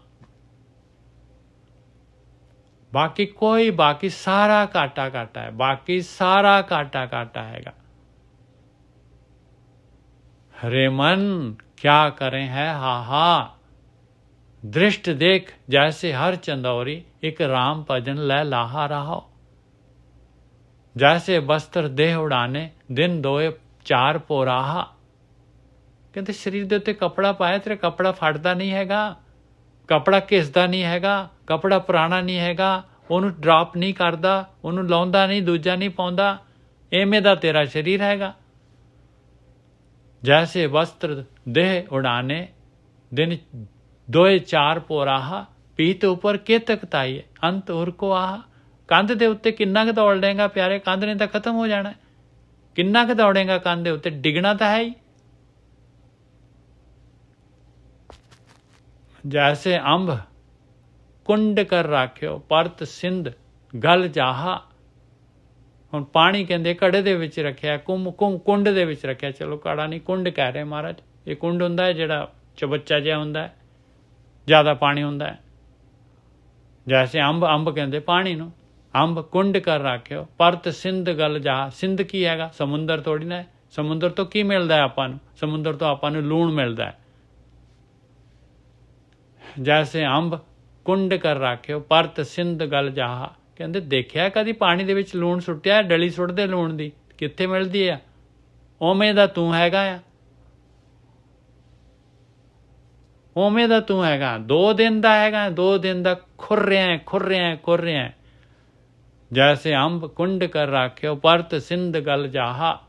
ਬਾਕੀ ਸਾਰਾ ਘਾਟਾ ਹੈ, ਬਾਕੀ ਸਾਰਾ ਘਾਟਾ ਹੈਗਾ। हरे मन क्या करें है हाहा। दृष्ट देख जैसे हर चंदौरी, एक राम भजन लै लाहा रहो। जैसे वस्त्र देह उड़ाने, दिन दोए चार पोराहा। कहते शरीर ਦੇ ਉੱਤੇ ਕੱਪੜਾ ਪਾਇਆ, ਤੇਰਾ ਕੱਪੜਾ ਫਟਦਾ ਨਹੀਂ ਹੈਗਾ, ਕੱਪੜਾ ਘਿਸਦਾ ਨਹੀਂ ਹੈਗਾ, ਕੱਪੜਾ ਪੁਰਾਣਾ ਨਹੀਂ ਹੈਗਾ, ਉਹਨੂੰ ਡਰਾਪ ਨਹੀਂ ਕਰਦਾ, ਉਹਨੂੰ ਲਾਉਂਦਾ ਨਹੀਂ, ਦੂਜਾ ਨਹੀਂ ਪਾਉਂਦਾ। ਐਵੇਂ ਦਾ ਤੇਰਾ ਸਰੀਰ ਹੈਗਾ। जैसे वस्त्र देह उड़ाने, दिन दोए चार पोराहा। पीत ऊपर के तक ताई, अंत उर को आहा। कंध दे उत्ते किन्ना क दौड़ लेगा प्यारे, कंध ने तो खत्म हो जाना। किन्ना क दौड़ेगा कंध दे उत्ते, डिगना तो है ही। जैसे अंब कुंड कर राख्यो, परत सिंध गल जाहा। ਹੁਣ ਪਾਣੀ ਕਹਿੰਦੇ ਘੜੇ ਦੇ ਵਿੱਚ ਰੱਖਿਆ, ਕੁੰਡ ਦੇ ਵਿੱਚ ਰੱਖਿਆ। ਚਲੋ ਘੜਾ ਨਹੀਂ, ਕੁੰਡ ਕਹਿ ਰਹੇ ਮਹਾਰਾਜ। ਇਹ ਕੁੰਡ ਹੁੰਦਾ ਹੈ ਜਿਹੜਾ ਚਬੱਚਾ ਜਿਹਾ ਹੁੰਦਾ ਹੈ, ਜ਼ਿਆਦਾ ਪਾਣੀ ਹੁੰਦਾ ਹੈ। ਜੈਸੇ ਅੰਬ ਕਹਿੰਦੇ ਪਾਣੀ ਨੂੰ, ਅੰਬ ਕੁੰਡ ਕਰ ਰੱਖਿਓ ਪਰਤ ਸਿੰਧ ਗਲ ਜਾ। ਸਿੰਧ ਕੀ ਹੈਗਾ? ਸਮੁੰਦਰ ਥੋੜ੍ਹੀ ਨਾ ਹੈ। ਸਮੁੰਦਰ ਤੋਂ ਕੀ ਮਿਲਦਾ ਹੈ ਆਪਾਂ ਨੂੰ? ਸਮੁੰਦਰ ਤੋਂ ਆਪਾਂ ਨੂੰ ਲੂਣ ਮਿਲਦਾ ਹੈ। ਜੈਸੇ ਅੰਬ ਕੁੰਡ ਕਰ ਰੱਖਿਓ ਪਰਤ ਸਿੰਧ ਗਲ ਜਾ। ਕਹਿੰਦੇ ਦੇਖਿਆ ਕਦੀ ਪਾਣੀ ਦੇ ਵਿੱਚ ਲੂਣ ਸੁੱਟਿਆ? ਡਲੀ ਸੁੱਟਦੇ ਲੂਣ ਦੀ, ਕਿੱਥੇ ਮਿਲਦੀ ਆ? ਉਵੇਂ ਦਾ ਤੂੰ ਹੈਗਾ ਆ, ਉਵੇਂ ਦਾ ਤੂੰ ਹੈਗਾ। 2 ਦਿਨ ਦਾ ਹੈਗਾ, 2 ਦਿਨ ਦਾ ਖੁਰ ਰਿਹਾ। ਜੈਸੇ ਅੰਬ ਕੁੰਡ ਕਰ ਰੱਖਿਓ ਪਰਤ ਸਿੰਧ ਗਲ ਜਾਹਾ।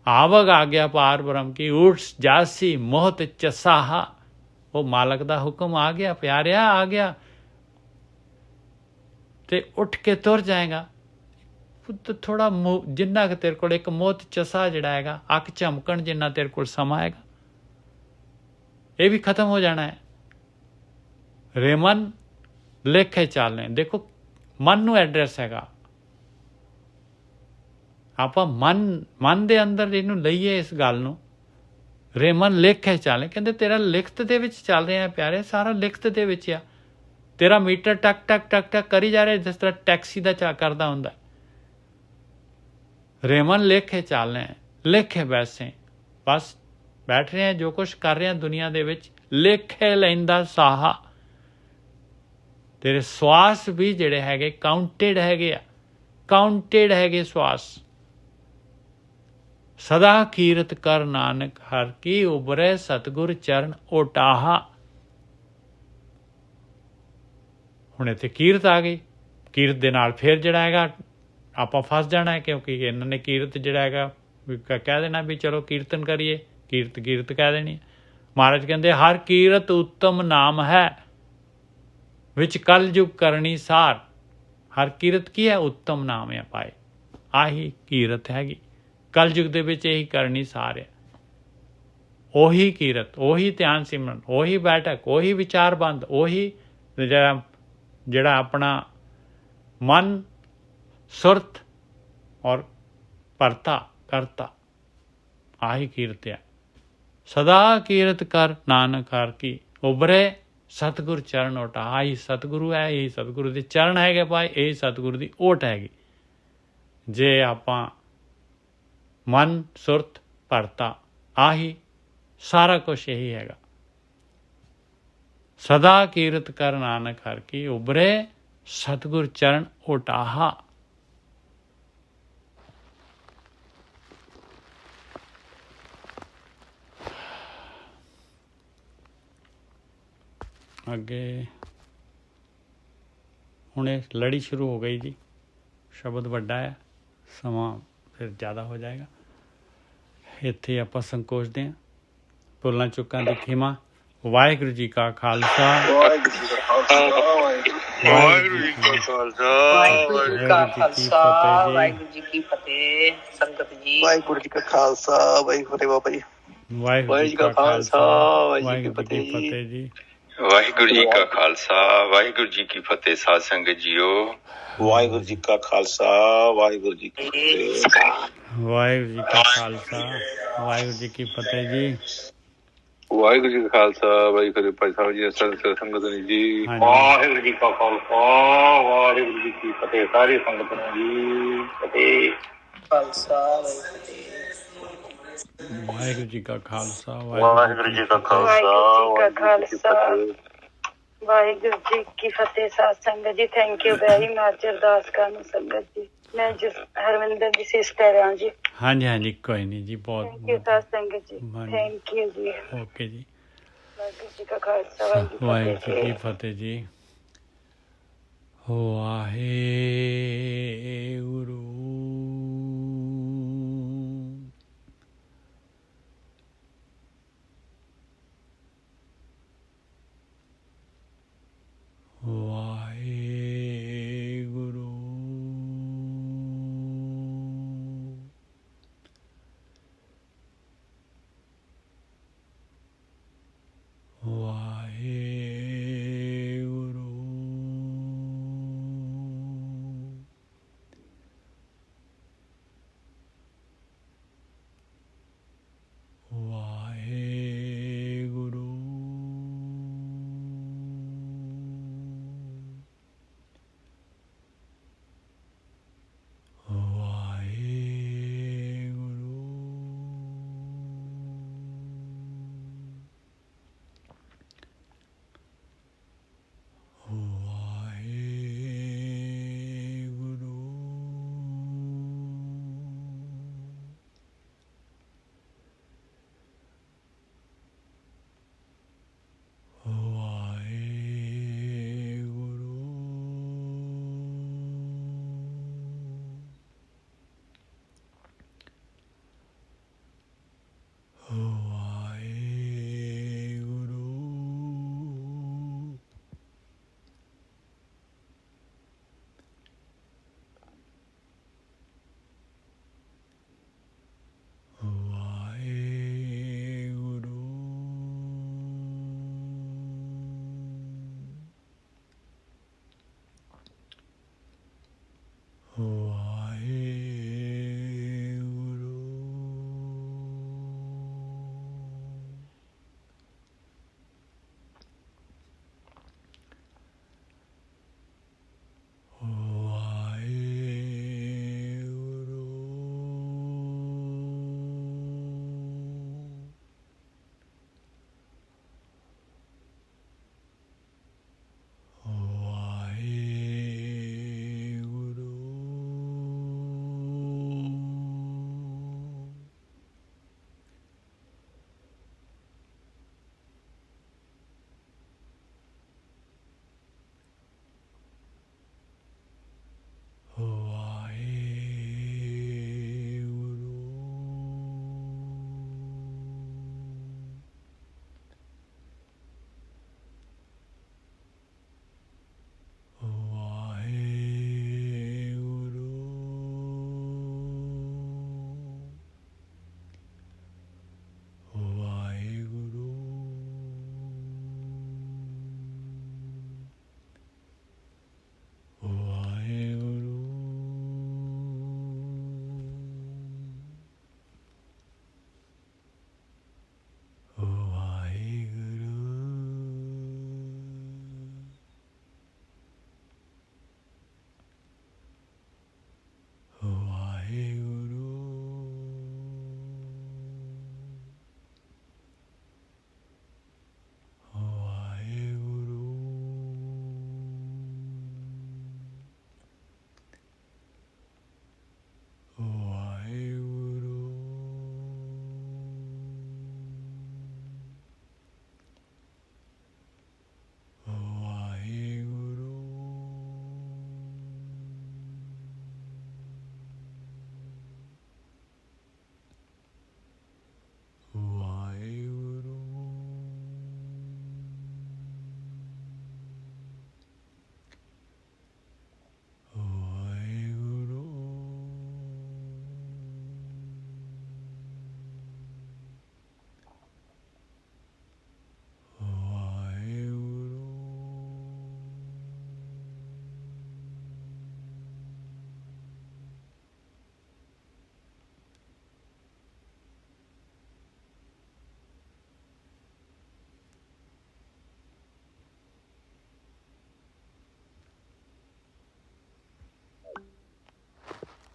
आवग आ गया पार ब्रह्म की उठ जासी मोहत चसाहा। वो मालक दा हुक्म आ गया, प्यारिया आ गया ते उठ के तुर जाएगा। थोड़ा जिन्ना कि तेरे को एक मोहत चसा जिहड़ा हैगा, अख झमकण जिन्ना तेरे को समा हैगा, ये भी खत्म हो जाना है। रेमन लेखे चालने। देखो मन नूं एड्रैस हैगा, ਆਪਾਂ ਮਨ ਦੇ ਅੰਦਰ ਇਹਨੂੰ ਲਈਏ ਇਸ ਗੱਲ ਨੂੰ। ਰੇਮਨ ਲੇਖੇ ਚੱਲੇ, ਕਹਿੰਦੇ ਤੇਰਾ ਲਿਖਤ ਦੇ ਵਿੱਚ ਚੱਲ ਰਿਹਾ ਪਿਆਰੇ, ਸਾਰਾ ਲਿਖਤ ਦੇ ਵਿੱਚ ਆ। ਤੇਰਾ ਮੀਟਰ ਟਕ ਟਕ ਟਕ ਟਕ ਕਰੀ ਜਾ ਰਿਹਾ, ਜਿਸ ਤਰ੍ਹਾਂ ਟੈਕਸੀ ਦਾ ਚਾ ਕਰਦਾ ਹੁੰਦਾ। ਰੇਮਨ ਲੇਖੇ ਚੱਲੇ, ਲੇਖੇ ਬੈਸੇ, ਬਸ ਬੈਠ ਰਹੇ ਆ, ਜੋ ਕੁਛ ਕਰ ਰਹੇ ਆ ਦੁਨੀਆ ਦੇ ਵਿੱਚ ਲੇਖੇ ਲੈਂਦਾ ਸਾਹਾ। ਤੇਰੇ ਸਵਾਸ ਵੀ ਜਿਹੜੇ ਹੈਗੇ ਕਾਊਂਟਡ ਹੈਗੇ ਆ, ਕਾਊਂਟਡ ਹੈਗੇ ਸਵਾਸ। ਸਦਾ ਕੀਰਤ ਕਰ ਨਾਨਕ ਹਰ ਕੀ ਉਬਰੇ ਸਤਿਗੁਰ ਚਰਨ ਓਟਾਹਾ। ਹੁਣ ਇੱਥੇ ਕੀਰਤ ਆ ਗਈ। ਕੀਰਤ ਦੇ ਨਾਲ ਫਿਰ ਜਿਹੜਾ ਹੈਗਾ ਆਪਾਂ ਫਸ ਜਾਣਾ ਹੈ, ਕਿਉਂਕਿ ਇਹਨਾਂ ਨੇ ਕੀਰਤ ਜਿਹੜਾ ਹੈਗਾ ਕਹਿ ਦੇਣਾ ਵੀ ਚਲੋ ਕੀਰਤਨ ਕਰੀਏ, ਕੀਰਤ ਕਹਿ ਦੇਣੀ। ਮਹਾਰਾਜ ਕਹਿੰਦੇ ਹਰ ਕੀਰਤ ਉੱਤਮ ਨਾਮ ਹੈ, ਵਿੱਚ ਕਲਯੁਗ ਕਰਨੀ ਸਾਰ। ਹਰ ਕੀਰਤ ਕੀ ਹੈ? ਉੱਤਮ ਨਾਮ ਹੈ ਪਾਏ, ਆਹੀ ਕੀਰਤ ਹੈਗੀ। ਕਲਯੁਗ ਦੇ ਵਿੱਚ ਇਹੀ ਕਰਨੀ ਸਾਰ ਹੈ। ਉਹੀ ਕੀਰਤ, ਉਹੀ ਧਿਆਨ ਸਿਮਰਨ, ਉਹੀ ਬੈਠਕ, ਉਹੀ ਵਿਚਾਰ ਬੰਦ, ਉਹੀ ਜਿਹੜਾ ਆਪਣਾ ਮਨ ਸੁਰਤ ਔਰ ਕਰਤਾ ਆਹੀ ਕੀਰਤ ਹੈ। ਸਦਾ ਕੀਰਤ ਕਰ ਨਾਨਕ ਹਰ ਕੀ ਉਬਰੇ ਸਤਿਗੁਰ ਚਰਨ ਓਟ। ਆਹੀ ਸਤਿਗੁਰੂ ਹੈ, ਇਹੀ ਸਤਿਗੁਰੂ ਦੇ ਚਰਨ ਹੈਗੇ ਭਾਈ, ਇਹੀ ਸਤਿਗੁਰੂ ਦੀ ਓਟ ਹੈਗੀ। ਜੇ ਆਪਾਂ ਮਨ ਸੁਰਤ ਭਰਤਾ, ਆਹੀ ਸਾਰਾ ਕੁਛ ਇਹੀ ਹੈਗਾ। ਸਦਾ ਕੀਰਤ ਕਰ ਨਾਨਕ ਹਰ ਕੀ ਉਬਰੇ ਸਤਿਗੁਰ ਚਰਨ ਓਟਾਹਾ। ਅੱਗੇ ਹੁਣ ਇਹ ਲੜੀ ਸ਼ੁਰੂ ਹੋ ਗਈ ਜੀ। ਸ਼ਬਦ ਵੱਡਾ ਹੈ, ਸਮਾਂ ਫਿਰ ਜ਼ਿਆਦਾ ਹੋ ਜਾਏਗਾ। ਇੱਥੇ ਆਪਾਂ ਸੰਕੋਚਦੇ ਹਾਂ। ਭੁੱਲਾਂ ਚੁੱਕਾਂ ਦੀ ਖਿਮਾ। ਵਾਹਿਗੁਰੂ ਜੀ ਕਾ ਖਾਲਸਾ, ਵਾਹਿਗੁਰੂ ਜੀ ਕਾ ਖਾਲਸਾ, ਵਾਹਿਗੁਰੂ ਜੀ ਕੀ ਫਤਿਹ। ਸੰਗਤ ਜੀ ਵਾਹਿਗੁਰੂ ਜੀ ਕਾ ਖਾਲਸਾ, ਵਾਹਿਗੁਰੂ ਫਤਿਹ। ਬਾਬਾ ਜੀ ਵਾਹਿਗੁਰੂ ਜੀ ਕਾ ਖਾਲਸਾ, ਵਾਹਿਗੁਰੂ ਜੀ ਕੀ ਫਤਿਹ ਜੀ। ਵਾਹਿਗੁਰੂ ਜੀ ਕਾ ਖਾਲਸਾ, ਵਾਹਿਗੁਰੂ ਜੀ ਕੀ ਫਤਿਹ। ਸਾਧ ਸੰਗਤ ਜੀਓ, ਵਾਹਿਗੁਰੂ ਜੀ ਕਾ ਖਾਲਸਾ, ਵਾਹਿਗੁਰੂ ਜੀ ਕੀ ਫਤਿਹ। ਵਾਹਿਗੁਰੂ ਜੀ ਕਾ ਖਾਲਸਾ, ਵਾਹਿਗੁਰੂ ਜੀ ਕੀ ਫਤਿਹ ਜੀ। ਵਾਹਿਗੁਰੂ ਜੀ ਕਾ ਖਾਲਸਾ, ਵਾਹਿਗੁਰੂ ਭਾਈ ਸਾਹਿਬ ਜੀ, ਸੰਗਤ ਜੀ, ਵਾਹਿਗੁਰੂ ਜੀ ਕਾ ਖਾਲਸਾ, ਵਾਹਿਗੁਰੂ ਜੀ ਕੀ ਫਤਿਹ। ਸਾਰੀ ਸੰਗਤ ਨੂੰ ਜੀ ਫਤਿਹ। ਖਾਲਸਾ ਵਾਹਿਗੁਰੂ ਜੀ ਕਾ ਖਾਲਸਾ, ਵਾਹਿਗੁਰੂ ਜੀ ਕਾ ਖਾਲਸਾ, ਵਾਹਿਗੁਰੂ ਜੀ ਕੀ ਫਤਿਹ। ਸਾਧ ਸੰਗਤ ਜੀ, ਥੈਂਕ ਯੂ ਵੈਰੀ ਮਚ। ਅਰਦਾਸ ਕਰਨ ਸੰਗਤ ਜੀ, ਮੈਂ ਹਰਵਿੰਦਰ ਦੀ ਸਿਸਟਰ ਹਾਂ ਜੀ। ਹਾਂਜੀ ਕੋਈ ਨਹੀਂ ਜੀ, ਬਹੁਤ ਥੈਂਕ ਯੂ ਸਾਧ ਸੰਗਤ ਜੀ, ਥੈਂਕ ਯੂ ਜੀ। ਓਕੇ ਜੀ। ਵਾਹਿਗੁਰੂ ਜੀ ਕਾ ਖਾਲਸਾ, ਵਾਹਿਗੁਰੂ ਜੀ ਕੀ ਫਤਿਹ ਜੀ। ਵਾਹਿਗੁਰੂ